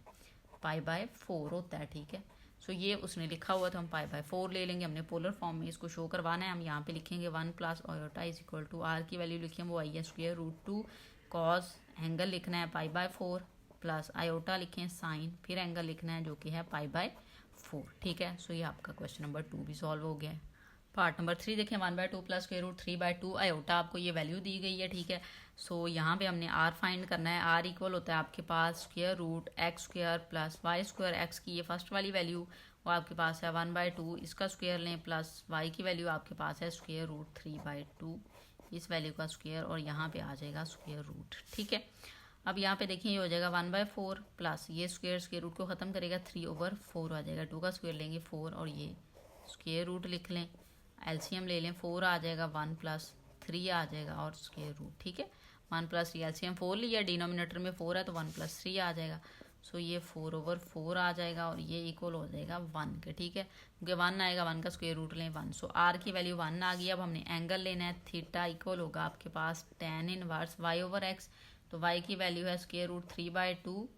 π/4 होता है। ठीक है, सो ये उसने लिखा हुआ तो हम π/4 ले लेंगे। हमने पोलर फॉर्म में इसको शो करवाना है, हम यहाँ पे लिखेंगे 1 + आयोटा = आर की वैल्यू लिखें, वो आई है स्क्वायर रूट 2, कॉस एंगल लिखना है π/4 प्लस आयोटा लिखें साइन, फिर एंगल लिखना है जो कि है π/4। ठीक है, सो ये आपका क्वेश्चन नंबर 2 भी सॉल्व हो गया है। पार्ट नंबर 3 देखें, 1/2 प्लस स्क्वायर रूट 3/2 आयोटा, आपको ये वैल्यू दी गई है। ठीक है, सो यहाँ पे हमने आर फाइंड करना है। आर इक्वल होता है आपके पास square root x² plus y²। X की ये फर्स्ट वाली वैल्यू वो आपके पास है 1/2, इसका स्क्वायर लें, प्लस y की वैल्यू आपके पास है स्क्वायर रूट 3/2, इस वैल्यू का स्क्वायर, और यहाँ पे आ जाएगा स्क्वायर रूट। ठीक है, अब यहाँ पे देखिए ये हो जाएगा 1/4 प्लस ये स्क्वायर रूट को ख़त्म करेगा 3/4 आ जाएगा। 2 का स्क्वायर लेंगे 4 और ये स्क्वायर रूट लिख लें, एलसीएम ले लें, 4 आ जाएगा, 1 + 3 आ जाएगा और स्क्वायर रूट। ठीक है, 1 + 3 एलसीएम 4 लिया, डिनोमिनेटर में 4 है तो 1 + 3 आ जाएगा, सो ये 4/4 आ जाएगा और ये इक्वल हो जाएगा 1 के। ठीक है, क्योंकि 1 आएगा, 1 का स्क्वायर रूट लें 1, सो आर की वैल्यू 1 आ गई। अब हमने एंगल लेना है, थीटा इक्वल होगा आपके पास tan इनवर्स y/x, तो y की वैल्यू है स्क्वायर रूट 3/2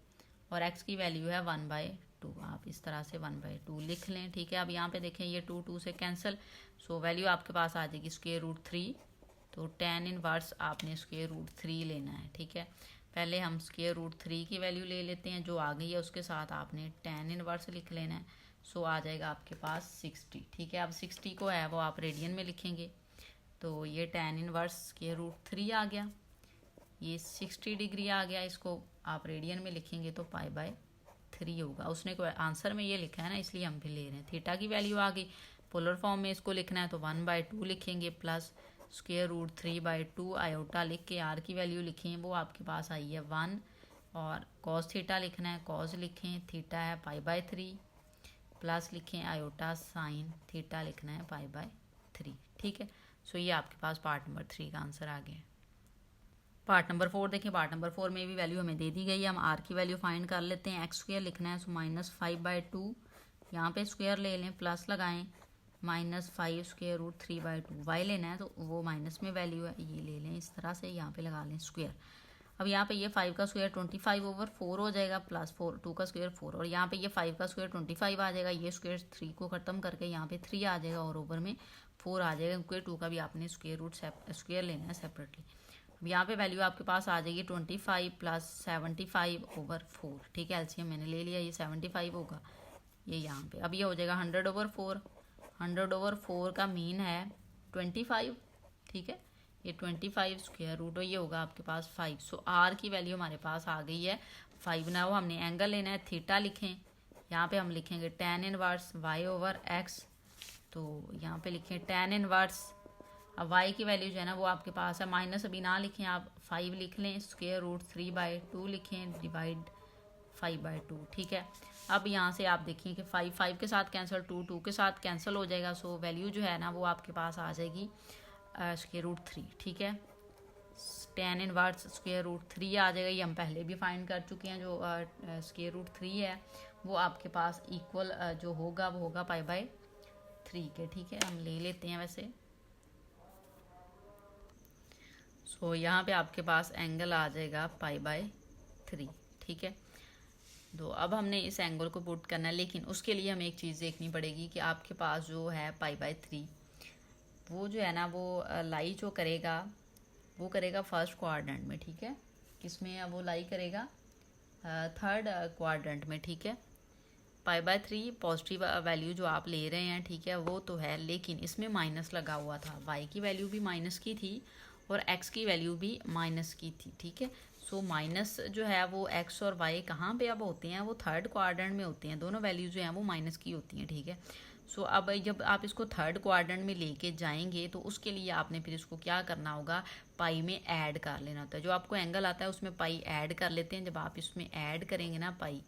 और x की वैल्यू है 1/2, आप इस तरह से 1/2 लिख लें। ठीक है, अब यहाँ पे देखें ये 2 से कैंसिल, सो वैल्यू आपके पास आ जाएगी स्क्वायर रूट 3, तो tan इनवर्स आपने स्क्वायर रूट 3 लेना है। ठीक है, पहले हम स्क्वायर रूट 3 की वैल्यू ले लेते हैं, जो आ गई है उसके साथ आपने tan इनवर्स लिख लेना है, सो आ जाएगा आपके पास 60। ठीक है, अब 60 को है वो आप रेडियन में लिखेंगे, तो ये tan इनवर्स स्क्वायर रूट 3 आ गया, ये 60 डिग्री आ गया, इसको आप रेडियन में लिखेंगे तो π/3 होगा। उसने कोई आंसर में ये लिखा है ना, इसलिए हम भी ले रहे हैं। थीटा की वैल्यू आ गई, पोलर फॉर्म में इसको लिखना है तो 1/2 लिखेंगे प्लस स्क्वायर रूट 3/2 आयोटा लिख के आर की वैल्यू लिखें, वो आपके पास आई है 1, और कॉस थीटा लिखना है, कॉस लिखें, थीटा है π/3 प्लस लिखें आयोटा साइन थीटा लिखना है π/3। ठीक है, सो ये आपके पास पार्ट नंबर 3 का आंसर आ गया। पार्ट नंबर 4 देखें, पार्ट नंबर 4 में भी वैल्यू हमें दे दी गई है, हम आर की वैल्यू फाइंड कर लेते हैं। x² लिखना है, सो -5/2, यहाँ पे स्क्वायर ले लें, प्लस लगाएं, -5 स्क्वायर रूट 3/2, y लेना है तो वो माइनस में वैल्यू है, ये ले लें इस तरह से, यहाँ पे लगा लें स्क्वायर। अब यहाँ पे ये 5 का स्क्वायर 25/4 हो जाएगा, प्लस 2 का स्क्वायर 4, और यहाँ पे ये 5 का स्क्वायर 25 आ जाएगा, ये स्क्वायर 3 को ख़त्म करके यहाँ पे 3 आ जाएगा और ओवर में 4 आ जाएगा, क्योंकि 2 का भी आपने स्क्वायर लेना है सेपरेटली। अब यहाँ पे वैल्यू आपके पास आ जाएगी 25 + 75/4। ठीक है, एलसीएम मैंने ले लिया, ये 75 होगा, ये यहाँ पे। अब ये हो जाएगा 100/4, 100/4 का मीन है 25। ठीक है, ये 25 स्क्वायर रूट, ये होगा आपके पास 5, सो आर की वैल्यू हमारे पास आ गई है 5। ना वो हमने एंगल लेना है, थीटा लिखें, यहाँ पे हम लिखेंगे tan इनवर्स y/x, तो यहाँ पे लिखें tan इनवर्स, अब y की वैल्यू जो है ना वो आपके पास है, माइनस अभी ना लिखें आप, 5 लिख लें, स्क्वायर रूट 3/2 लिखें, डिवाइड 5/2। ठीक है, अब यहाँ से आप देखिए कि 5 के साथ कैंसिल, 2 के साथ कैंसिल हो जाएगा, सो वैल्यू जो है ना वो आपके पास आ जाएगी स्क्वायर रूट 3। ठीक है, tan इनवर्स स्क्वायर रूट 3 आ जाएगा, ये हम पहले भी फाइंड कर चुके हैं। जो स्क्वायर रूट 3 है वो आपके पास इक्वल जो होगा वो होगा π/3 3 के, ठीक है, हम ले लेते हैं वैसे। सो यहाँ पे आपके पास एंगल आ जाएगा π/3, ठीक है। तो अब हमने इस एंगल को पुट करना है, लेकिन उसके लिए हमें एक चीज़ देखनी पड़ेगी कि आपके पास जो है π/3 वो जो है ना वो लाई जो करेगा वो करेगा फर्स्ट क्वाड्रेंट में, ठीक है। किसमें वो लाई करेगा? थर्ड क्वाड्रेंट में, ठीक है। π/3 पॉजिटिव वैल्यू जो आप ले रहे हैं, ठीक है, वो तो है, लेकिन इसमें माइनस लगा हुआ था। y की वैल्यू भी माइनस की थी और x की वैल्यू भी माइनस की थी, ठीक है। सो माइनस जो है वो x और y कहाँ पे अब होते हैं? वो थर्ड क्वाड्रेंट में होते हैं, दोनों वैल्यूज जो हैं वो माइनस की होती हैं, ठीक है। सो अब जब आप इसको थर्ड क्वाड्रेंट में लेके जाएंगे तो उसके लिए आपने फिर इसको क्या करना होगा? पाई में ऐड कर लेना होता है। जो आपको एंगल आता है उसमें पाई ऐड कर लेते हैं। जब आप इसमें ऐड करेंगे ना पाई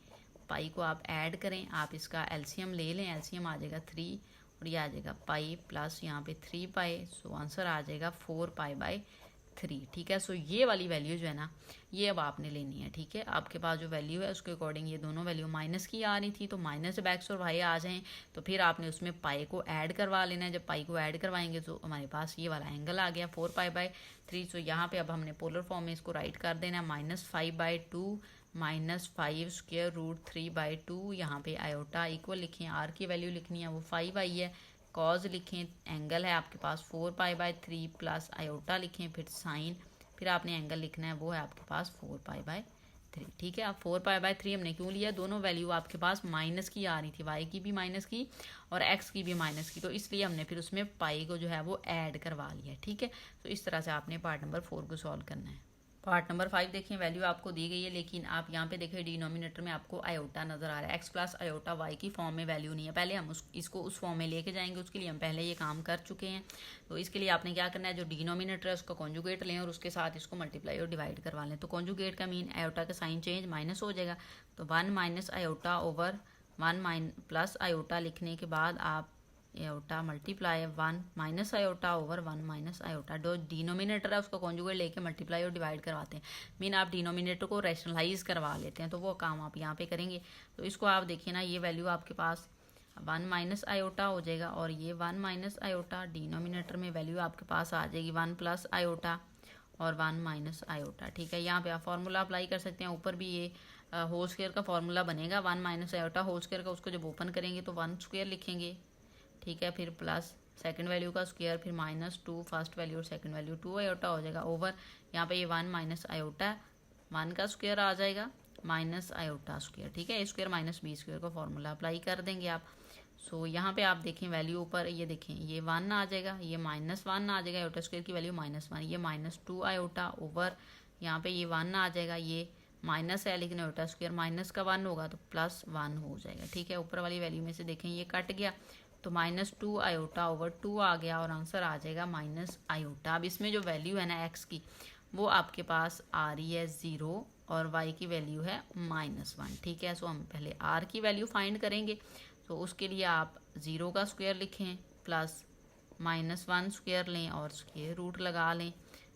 को आप ऐड करें, आप इसका एलसीएम ले लें, एलसीएम आ जाएगा 3 और ये आ जाएगा पाई प्लस यहाँ पे 3 पाई, सो आंसर आ जाएगा 4π/3, ठीक है। सो ये वाली वैल्यू जो है ना ये अब आपने लेनी है, ठीक है। आपके पास जो वैल्यू है उसके अकॉर्डिंग ये दोनों वैल्यू माइनस की आ रही थी, तो माइनस जब एक्स और वाई आ जाएं तो फिर आपने उसमें पाई को ऐड करवा लेना है। जब पाई को ऐड करवाएंगे तो हमारे पास ये वाला एंगल आ गया 4π/3। सो यहाँ पे अब हमने पोलर फॉर्म में इसको राइट कर देना है -5/2 -5√3/2। यहाँ पे आयोटा इक्वल लिखें, आर की वैल्यू लिखनी है वो 5 आई है, कॉज लिखें, एंगल है आपके पास 4π/3 प्लस आयोटा लिखें, फिर साइन, फिर आपने एंगल लिखना है वो है आपके पास 4π/3, ठीक है। अब 4π/3 हमने क्यों लिया? दोनों वैल्यू आपके पास माइनस की आ रही थी, y की भी माइनस की और x की भी माइनस की, तो इसलिए हमने फिर उसमें पाई को जो है वो ऐड करवा लिया, ठीक है। तो इस तरह से आपने पार्ट नंबर 4 को सॉल्व करना है। पार्ट नंबर 5 देखिए, वैल्यू आपको दी गई है, लेकिन आप यहाँ पे देखिए डिनोमिनेटर में आपको आयोटा नजर आ रहा है। x प्लस आयोटा y की फॉर्म में वैल्यू नहीं है। पहले हम इसको उस फॉर्म में लेके जाएंगे, उसके लिए हम पहले ये काम कर चुके हैं। तो इसके लिए आपने क्या करना है, जो डिनोमिनेटर है उसका कॉन्जुगेट लें और उसके साथ इसको मल्टीप्लाई और डिवाइड करवा लें। तो कॉन्जुगेट का मीन आयोटा का साइन चेंज माइनस हो जाएगा, तो 1 minus iota over 1 plus iota लिखने के बाद आप iota multiply 1 minus iota over 1 minus iota, जो डिनोमिनेटर है उसका कॉन्जुगेट लेके मल्टीप्लाई और डिवाइड करवाते हैं। मीन आप डिनोमिनेटर को रैशनलाइज करवा लेते हैं, तो वो काम आप यहाँ पे करेंगे। तो इसको आप देखिए ना, ये वैल्यू आपके पास 1 माइनस आयोटा हो जाएगा और ये 1 माइनस आयोटा, डिनोमिनेटर में वैल्यू आपके पास आ जाएगी 1 प्लस आयोटा और 1 माइनस आयोटा, ठीक है। यहाँ पे आप फॉर्मूला अप्लाई कर सकते हैं, ऊपर भी ये होल स्क्वायर का फॉर्मूला बनेगा 1 माइनस आयोटा होल स्क्वायर का, उसको जब ओपन करेंगे तो 1 स्क्वायर लिखेंगे, ठीक है, फिर प्लस सेकंड वैल्यू का स्क्वायर, फिर -2 फर्स्ट वैल्यू और सेकंड वैल्यू 2 आयोटा हो जाएगा ओवर यहाँ पे ये 1 माइनस आयोटा 1 का स्क्वायर आ जाएगा माइनस आयोटा स्क्वायर, ठीक है। स्क्वायर माइनस बी स्क्वायर का फॉर्मूला अप्लाई कर देंगे आप। सो यहाँ पे आप देखें वैल्यू ऊपर ये देखें, ये 1 आ जाएगा, ये -1 आ जाएगा, आयोटा स्क्वायर की वैल्यू -1, ये -2 आयोटा ओवर यहाँ पे ये 1 आ जाएगा, ये माइनस है लेकिन आयोटा स्क्वायर माइनस का 1 होगा तो +1 हो जाएगा, ठीक है। ऊपर वाली वैल्यू में से देखें ये कट गया तो -2 आयोटा ओवर 2 आ गया और आंसर आ जाएगा माइनस आयोटा। अब इसमें जो वैल्यू है ना x की वो आपके पास आ रही है 0 और y की वैल्यू है -1, ठीक है। सो हम पहले r की वैल्यू फाइंड करेंगे, तो उसके लिए आप 0 का स्क्वायर लिखें प्लस -1 स्क्वायर लें और स्क्वायर रूट लगा लें,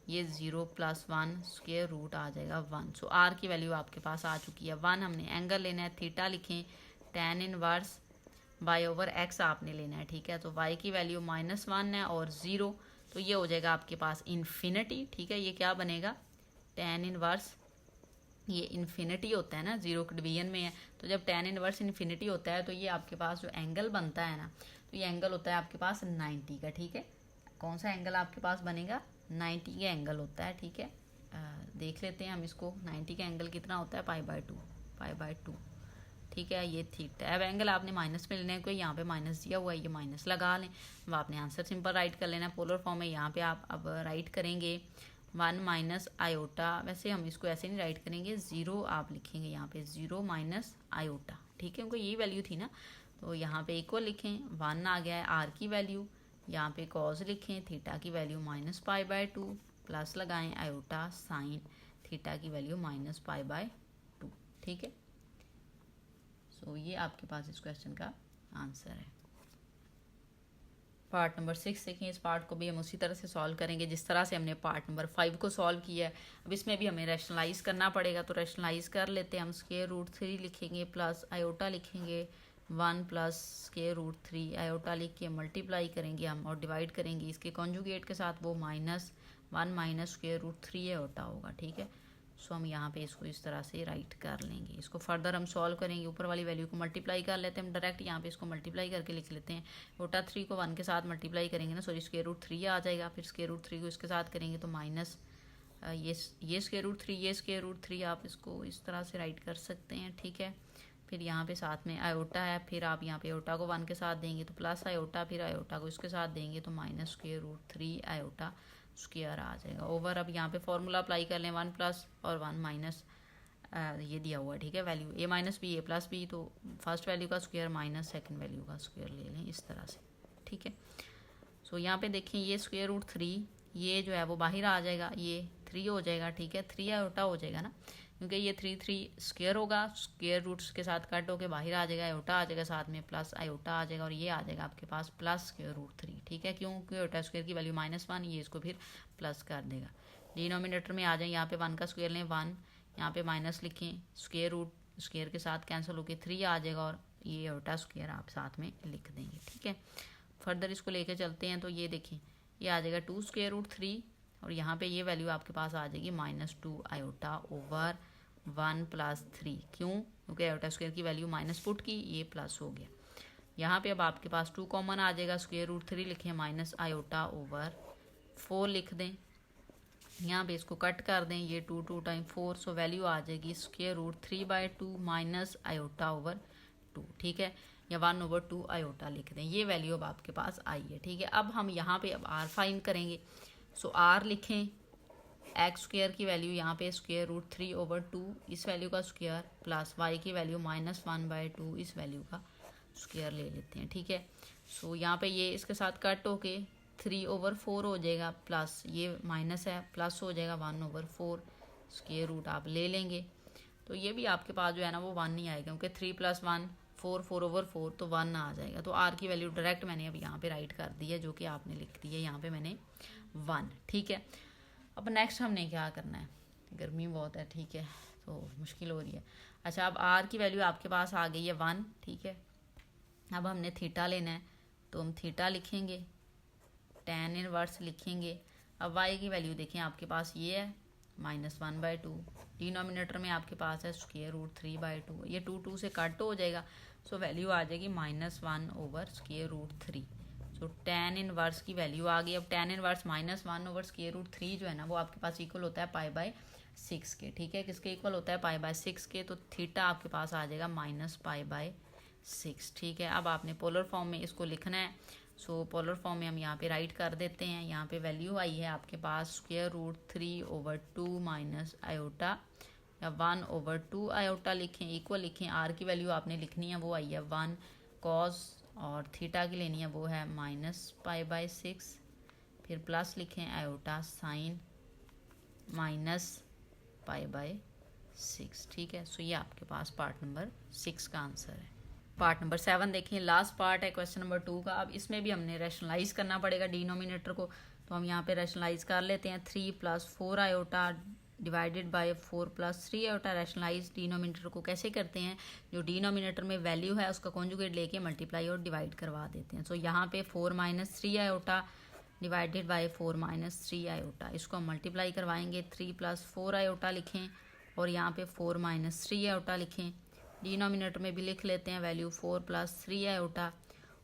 ये 0 + 1 स्क्वायर रूट आ जाएगा 1। सो r की वैल्यू आपके पास आ चुकी है 1। हमने एंगल लेना है थीटा लिखें, tan inverse y over x आपने लेना है, ठीक है। तो y की वैल्यू -1 है और 0, तो ये हो जाएगा आपके पास इन्फिनिटी, ठीक है। ये क्या बनेगा, tan इनवर्स, ये इन्फिनिटी होता है ना, 0 के डिवीजन में है, तो जब tan इनवर्स इन्फिनिटी होता है तो ये आपके पास जो एंगल बनता है ना, तो ये एंगल होता है आपके पास 90 का, ठीक है। कौन सा एंगल आपके पास बनेगा, 90 का एंगल होता है, ठीक है। देख लेते हैं हम इसको, 90 का एंगल कितना होता है, π/2, ठीक है। ये थीटा, अब एंगल आपने माइनस में लेना है, कोई यहाँ पे माइनस दिया हुआ है, ये माइनस लगा लें। अब आपने आंसर सिंपल राइट कर लेना है, पोलर फॉर्म में यहाँ पे आप अब राइट करेंगे 1 माइनस आयोटा, वैसे हम इसको ऐसे नहीं राइट करेंगे, 0 आप लिखेंगे यहाँ पे 0 माइनस आयोटा, ठीक है, उनको यही वैल्यू थी ना, तो यहाँ पे इक्वल लिखें, 1 आ गया है आर की वैल्यू, यहाँ पे कॉज लिखें, थीटा की वैल्यू -π/2 प्लस लगाएं आयोटा साइन थीटा की वैल्यू -π/2, ठीक है। तो ये आपके पास इस क्वेश्चन का आंसर है। पार्ट नंबर 6 देखें, इस पार्ट को भी हम उसी तरह से सॉल्व करेंगे जिस तरह से हमने पार्ट नंबर 5 को सॉल्व किया है। अब इसमें भी हमें रैशनलाइज करना पड़ेगा, तो रैशनलाइज कर लेते हैं हम। स्क्वायर रूट 3 लिखेंगे प्लस आयोटा लिखेंगे 1 प्लस स्क्वायर रूट 3 आयोटा लिख के मल्टीप्लाई करेंगे हम और डिवाइड करेंगे इसके कॉन्जुगेट के साथ, वो -1 माइनस स्क्वायर रूट 3 आयोटा होगा, ठीक है। सो हम यहाँ पे इसको इस तरह से राइट कर लेंगे। इसको फर्दर हम सॉल्व करेंगे, ऊपर वाली वैल्यू को मल्टीप्लाई कर लेते हैं हम डायरेक्ट, यहाँ पे इसको मल्टीप्लाई करके लिख लेते हैं। ओटा 3 को 1 के साथ मल्टीप्लाई करेंगे ना, सॉरी स्क्वायर रूट 3 आ जाएगा, फिर स्क्वायर रूट 3 को इसके साथ करेंगे तो माइनस ये स्क्वायर रूट 3, ये स्क्वायर रूट 3, आप इसको इस तरह से राइट कर सकते हैं, ठीक है। फिर यहाँ पे साथ में आयोटा है, फिर आप यहाँ पे आयोटा को 1 के साथ देंगे तो प्लस आयोटा, फिर आयोटा को इसके साथ देंगे तो minus square root 3 iota square आ जाएगा ओवर। अब यहाँ पे फॉर्मूला अप्लाई कर लें, 1 प्लस और 1 माइनस, ये दिया हुआ है, ठीक है, value a minus B a plus B, तो फर्स्ट वैल्यू का स्क्वायर माइनस सेकंड वैल्यू का स्क्वायर ले लें इस तरह से, ठीक है। सो यहाँ पे देखें ये स्क्वायर रूट 3, ये जो है वो बाहर आ जाएगा, ये 3 हो जाएगा, ठीक है, 3 आयोटा हो जाएगा ना, क्योंकि ये 3 स्क्वायर होगा, स्क्वायर रूट्स के साथ कट होके बाहर आ जाएगा, आयोटा आ जाएगा साथ में, प्लस आयोटा आ जाएगा और ये आ जाएगा आपके पास प्लस स्क्वायर रूट 3, ठीक है। क्योंकि आयोटा स्क्वायर की वैल्यू -1, ये इसको फिर प्लस कर देगा। डिनोमिनेटर में आ जाए, यहाँ पे 1 का स्क्वायर लें 1, यहाँ पे माइनस लिखें, स्क्वायर रूट स्क्वायर के साथ कैंसिल होकर 3 आ जाएगा और ये आयोटा स्क्वायर आप साथ में लिख देंगे, ठीक है। फर्दर इसको लेके चलते हैं तो ये देखें, ये आ जाएगा 2 स्क्वायर रूट 3 और यहाँ पे ये वैल्यू आपके पास आ जाएगी -2 आयोटा ओवर 1 प्लस 3, क्यों? क्योंकि आयोटा स्क्वायर की वैल्यू माइनस पुट की, ये प्लस हो गया। यहाँ पे अब आपके पास 2 कॉमन आ जाएगा, स्क्वायर रूट 3 लिखें माइनस आयोटा ओवर 4 लिख दें, यहाँ पे इसको कट कर दें, ये 2 टाइम 4, सो वैल्यू आ जाएगी square root 3/2 minus iota over 2, ठीक है, या 1/2 आयोटा लिख दें। ये वैल्यू अब आपके पास आई है, ठीक है। अब हम यहाँ पे अब आर फाइंड करेंगे, सो आर लिखें, एक्स स्क्वायर की वैल्यू यहाँ पे स्क्वायर रूट 3/2 इस वैल्यू का स्क्वायर प्लस वाई की वैल्यू -1/2 इस वैल्यू का स्क्वायर ले लेते हैं, ठीक है। सो यहाँ पे ये इसके साथ कट होके 3/4 हो जाएगा, प्लस ये माइनस है, प्लस हो जाएगा 1/4 स्क्वायर रूट आप ले लेंगे, तो ये भी आपके पास जो है ना वो 1 नहीं आएगा, क्योंकि 3 + 1 4/4 तो 1 आ जाएगा। तो आर की वैल्यू डायरेक्ट मैंने अब यहाँ पे राइट कर दी है, जो कि आपने लिख दी है यहाँ पे मैंने 1, ठीक है। अब नेक्स्ट हमने क्या करना है, गर्मी बहुत है, ठीक है, तो मुश्किल हो रही है। अच्छा, अब आर की वैल्यू आपके पास आ गई है 1, ठीक है। अब हमने थीटा लेना है, तो हम थीटा लिखेंगे, tan इनवर्स लिखेंगे। अब y की वैल्यू देखें आपके पास ये है -1/2, डिनोमिनेटर में आपके पास है स्क्वायर रूट 3/2, ये 2 से कट हो जाएगा, सो वैल्यू आ जाएगी -1/स्क्वायर रूट 3। सो tan इनवर्स की वैल्यू आ गई। अब tan इनवर्स -1/स्क्वायर रूट 3 जो है ना वो आपके पास इक्वल होता है π/6 के, ठीक है। किसके इक्वल होता है? π/6 के, तो थीटा आपके पास आ जाएगा -π/6, ठीक है। अब आपने पोलर फॉर्म में इसको लिखना है, सो पोलर फॉर्म में हम यहाँ पे राइट कर देते हैं। यहाँ पे वैल्यू आई है आपके पास स्क्वायर रूट 3/2 माइनस आयोटा, या 1/2 आयोटा लिखें, इक्वल लिखें। आर की वैल्यू आपने लिखनी है, वो आई है 1 कॉस, और थीटा की लेनी है वो है -π/6, फिर प्लस लिखें आयोटा साइन -π/6, ठीक है। सो ये आपके पास पार्ट नंबर 6 का आंसर है। पार्ट नंबर 7 देखें, लास्ट पार्ट है क्वेश्चन नंबर 2 का। अब इसमें भी हमने रैशनलाइज करना पड़ेगा डिनोमिनेटर को, तो हम यहाँ पे रैशनलाइज कर लेते हैं। 3 + 4 iota divided by 4 + 3 iota. Rationalise denominator को कैसे करते हैं? जो डिनोमिनेटर में वैल्यू है उसका कॉन्जुगेट लेके मल्टीप्लाई और डिवाइड करवा देते हैं। सो यहाँ पे 4 - 3 आयोटा डिवाइडेड बाय 4 - 3 आयोटा, इसको हम मल्टीप्लाई करवाएंगे। 3 + 4 आयोटा लिखें और यहाँ पे 4 - 3 आयोटा लिखें। डिनोमिनेटर में भी लिख लेते हैं वैल्यू 4 + 3 आयोटा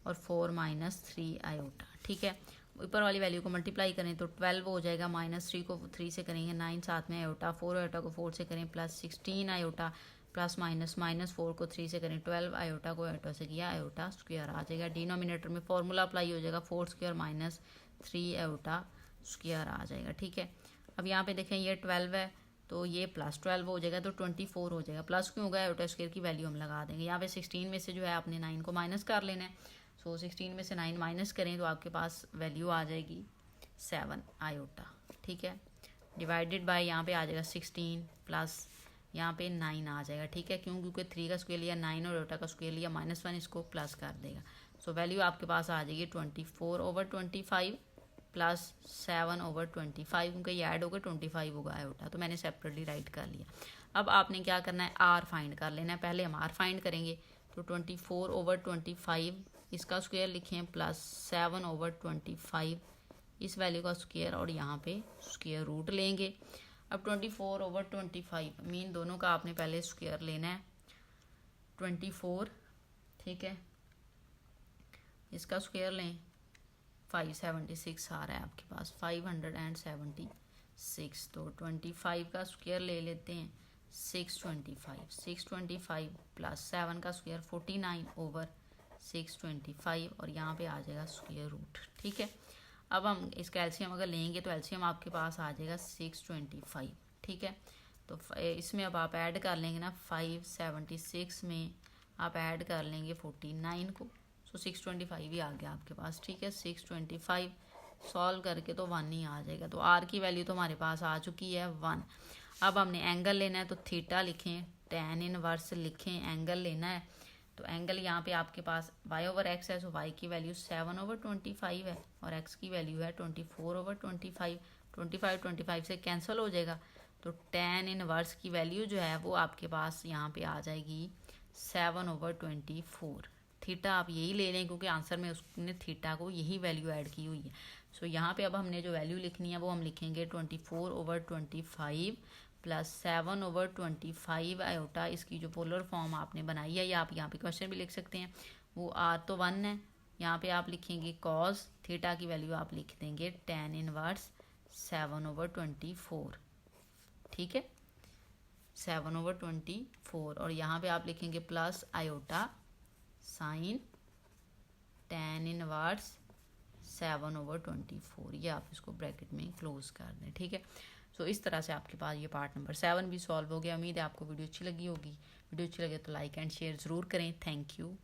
और 4 - 3 आयोटा, ठीक है। ऊपर वाली वैल्यू को मल्टीप्लाई करें तो 12 हो जाएगा, -3 को 3 से करेंगे 9, साथ में आयोटा, 4 आयोटा को 4 से करें +16 आयोटा, प्लस -4 को 3 से करें 12 आयोटा को आयोटा से किया आयोटा स्क्वायर आ जाएगा। डिनोमिनेटर में फॉर्मूला अप्लाई हो जाएगा, 4 स्क्वायर -3 आयोटा स्क्वायर आ जाएगा, ठीक है। अब यहाँ पे देखें ये 12 है तो ये +12 हो जाएगा, तो 24 हो जाएगा। प्लस क्यों होगा? आयोटा स्क्वायर की वैल्यू हम लगा देंगे। यहाँ पे 16 में से जो है आपने 9 को माइनस कर लेना है। सो 16 में से 9 माइनस करें तो आपके पास वैल्यू आ जाएगी 7 आयोटा, ठीक है। डिवाइडेड बाय यहाँ पे आ जाएगा 16 प्लस यहाँ पे 9 आ जाएगा, ठीक है। क्यों? क्योंकि 3 का स्क्वायर लिया 9 और आयोटा का स्क्वायर लिया -1, इसको प्लस कर देगा। सो वैल्यू आपके पास आ जाएगी 24/25 प्लस 7/25, क्योंकि ये ऐड होगा 25 होगा आयोटा, तो मैंने सेपरेटली राइट कर लिया। अब आपने क्या करना है? आर फाइंड कर लेना है। पहले हम आर फाइंड करेंगे, तो तो 24/25 इसका स्क्वायर लिखें प्लस 7/25 इस वैल्यू का स्क्वायर और यहाँ पे स्क्वायर रूट लेंगे। अब 24/25 मीन दोनों का आपने पहले स्क्वायर लेना है। 24 ठीक है, इसका स्क्वायर लें 576 आ रहा है आपके पास 576। तो 25 का स्क्वायर ले लेते हैं 625 प्लस 7 का स्क्वायर 49/625 और यहाँ पे आ जाएगा स्क्वायर रूट। ठीक है, अब हम इसका एलसीएम अगर लेंगे तो एलसीएम आपके पास आ जाएगा 625। ठीक है, तो इसमें अब आप ऐड कर लेंगे ना 576 में आप ऐड कर लेंगे 49 को, सो 625 ही आ गया आपके पास। ठीक है, 625 सॉल्व करके तो 1 ही आ जाएगा। तो आर की वैल्यू तो हमारे पास आ चुकी है 1। अब हमने एंगल लेना है तो थीटा लिखें, tan इनवर्स लिखें, एंगल लेना है तो एंगल यहाँ पे आपके पास y/x है, सो y की वैल्यू 7/25 है और x की वैल्यू है 24/25। 25 से कैंसिल हो जाएगा तो tan इनवर्स की वैल्यू जो है वो आपके पास यहाँ पे आ जाएगी 7/24। थीटा आप यही ले लें क्योंकि आंसर में उसने थीटा को यही वैल्यू ऐड की हुई है। सो यहाँ पे अब हमने जो वैल्यू लिखनी है वो हम लिखेंगे 24/25 प्लस 7/25 आयोटा। इसकी जो पोलर फॉर्म आपने बनाई है या आप यहाँ पे क्वेश्चन भी लिख सकते हैं, वो आर तो 1 है, यहाँ पे आप लिखेंगे कॉस थीटा की वैल्यू आप लिख देंगे tan इनवर्स 7/24। ठीक है, 7/24 और यहाँ पे आप लिखेंगे plus iota sine tan inverse 7/24। ये आप इसको ब्रैकेट में क्लोज कर दें। ठीक है, सो इस तरह से आपके पास ये पार्ट नंबर 7 भी सॉल्व हो गया। उम्मीद है आपको वीडियो अच्छी लगी होगी। वीडियो अच्छी लगे तो लाइक एंड शेयर ज़रूर करें। Thank you.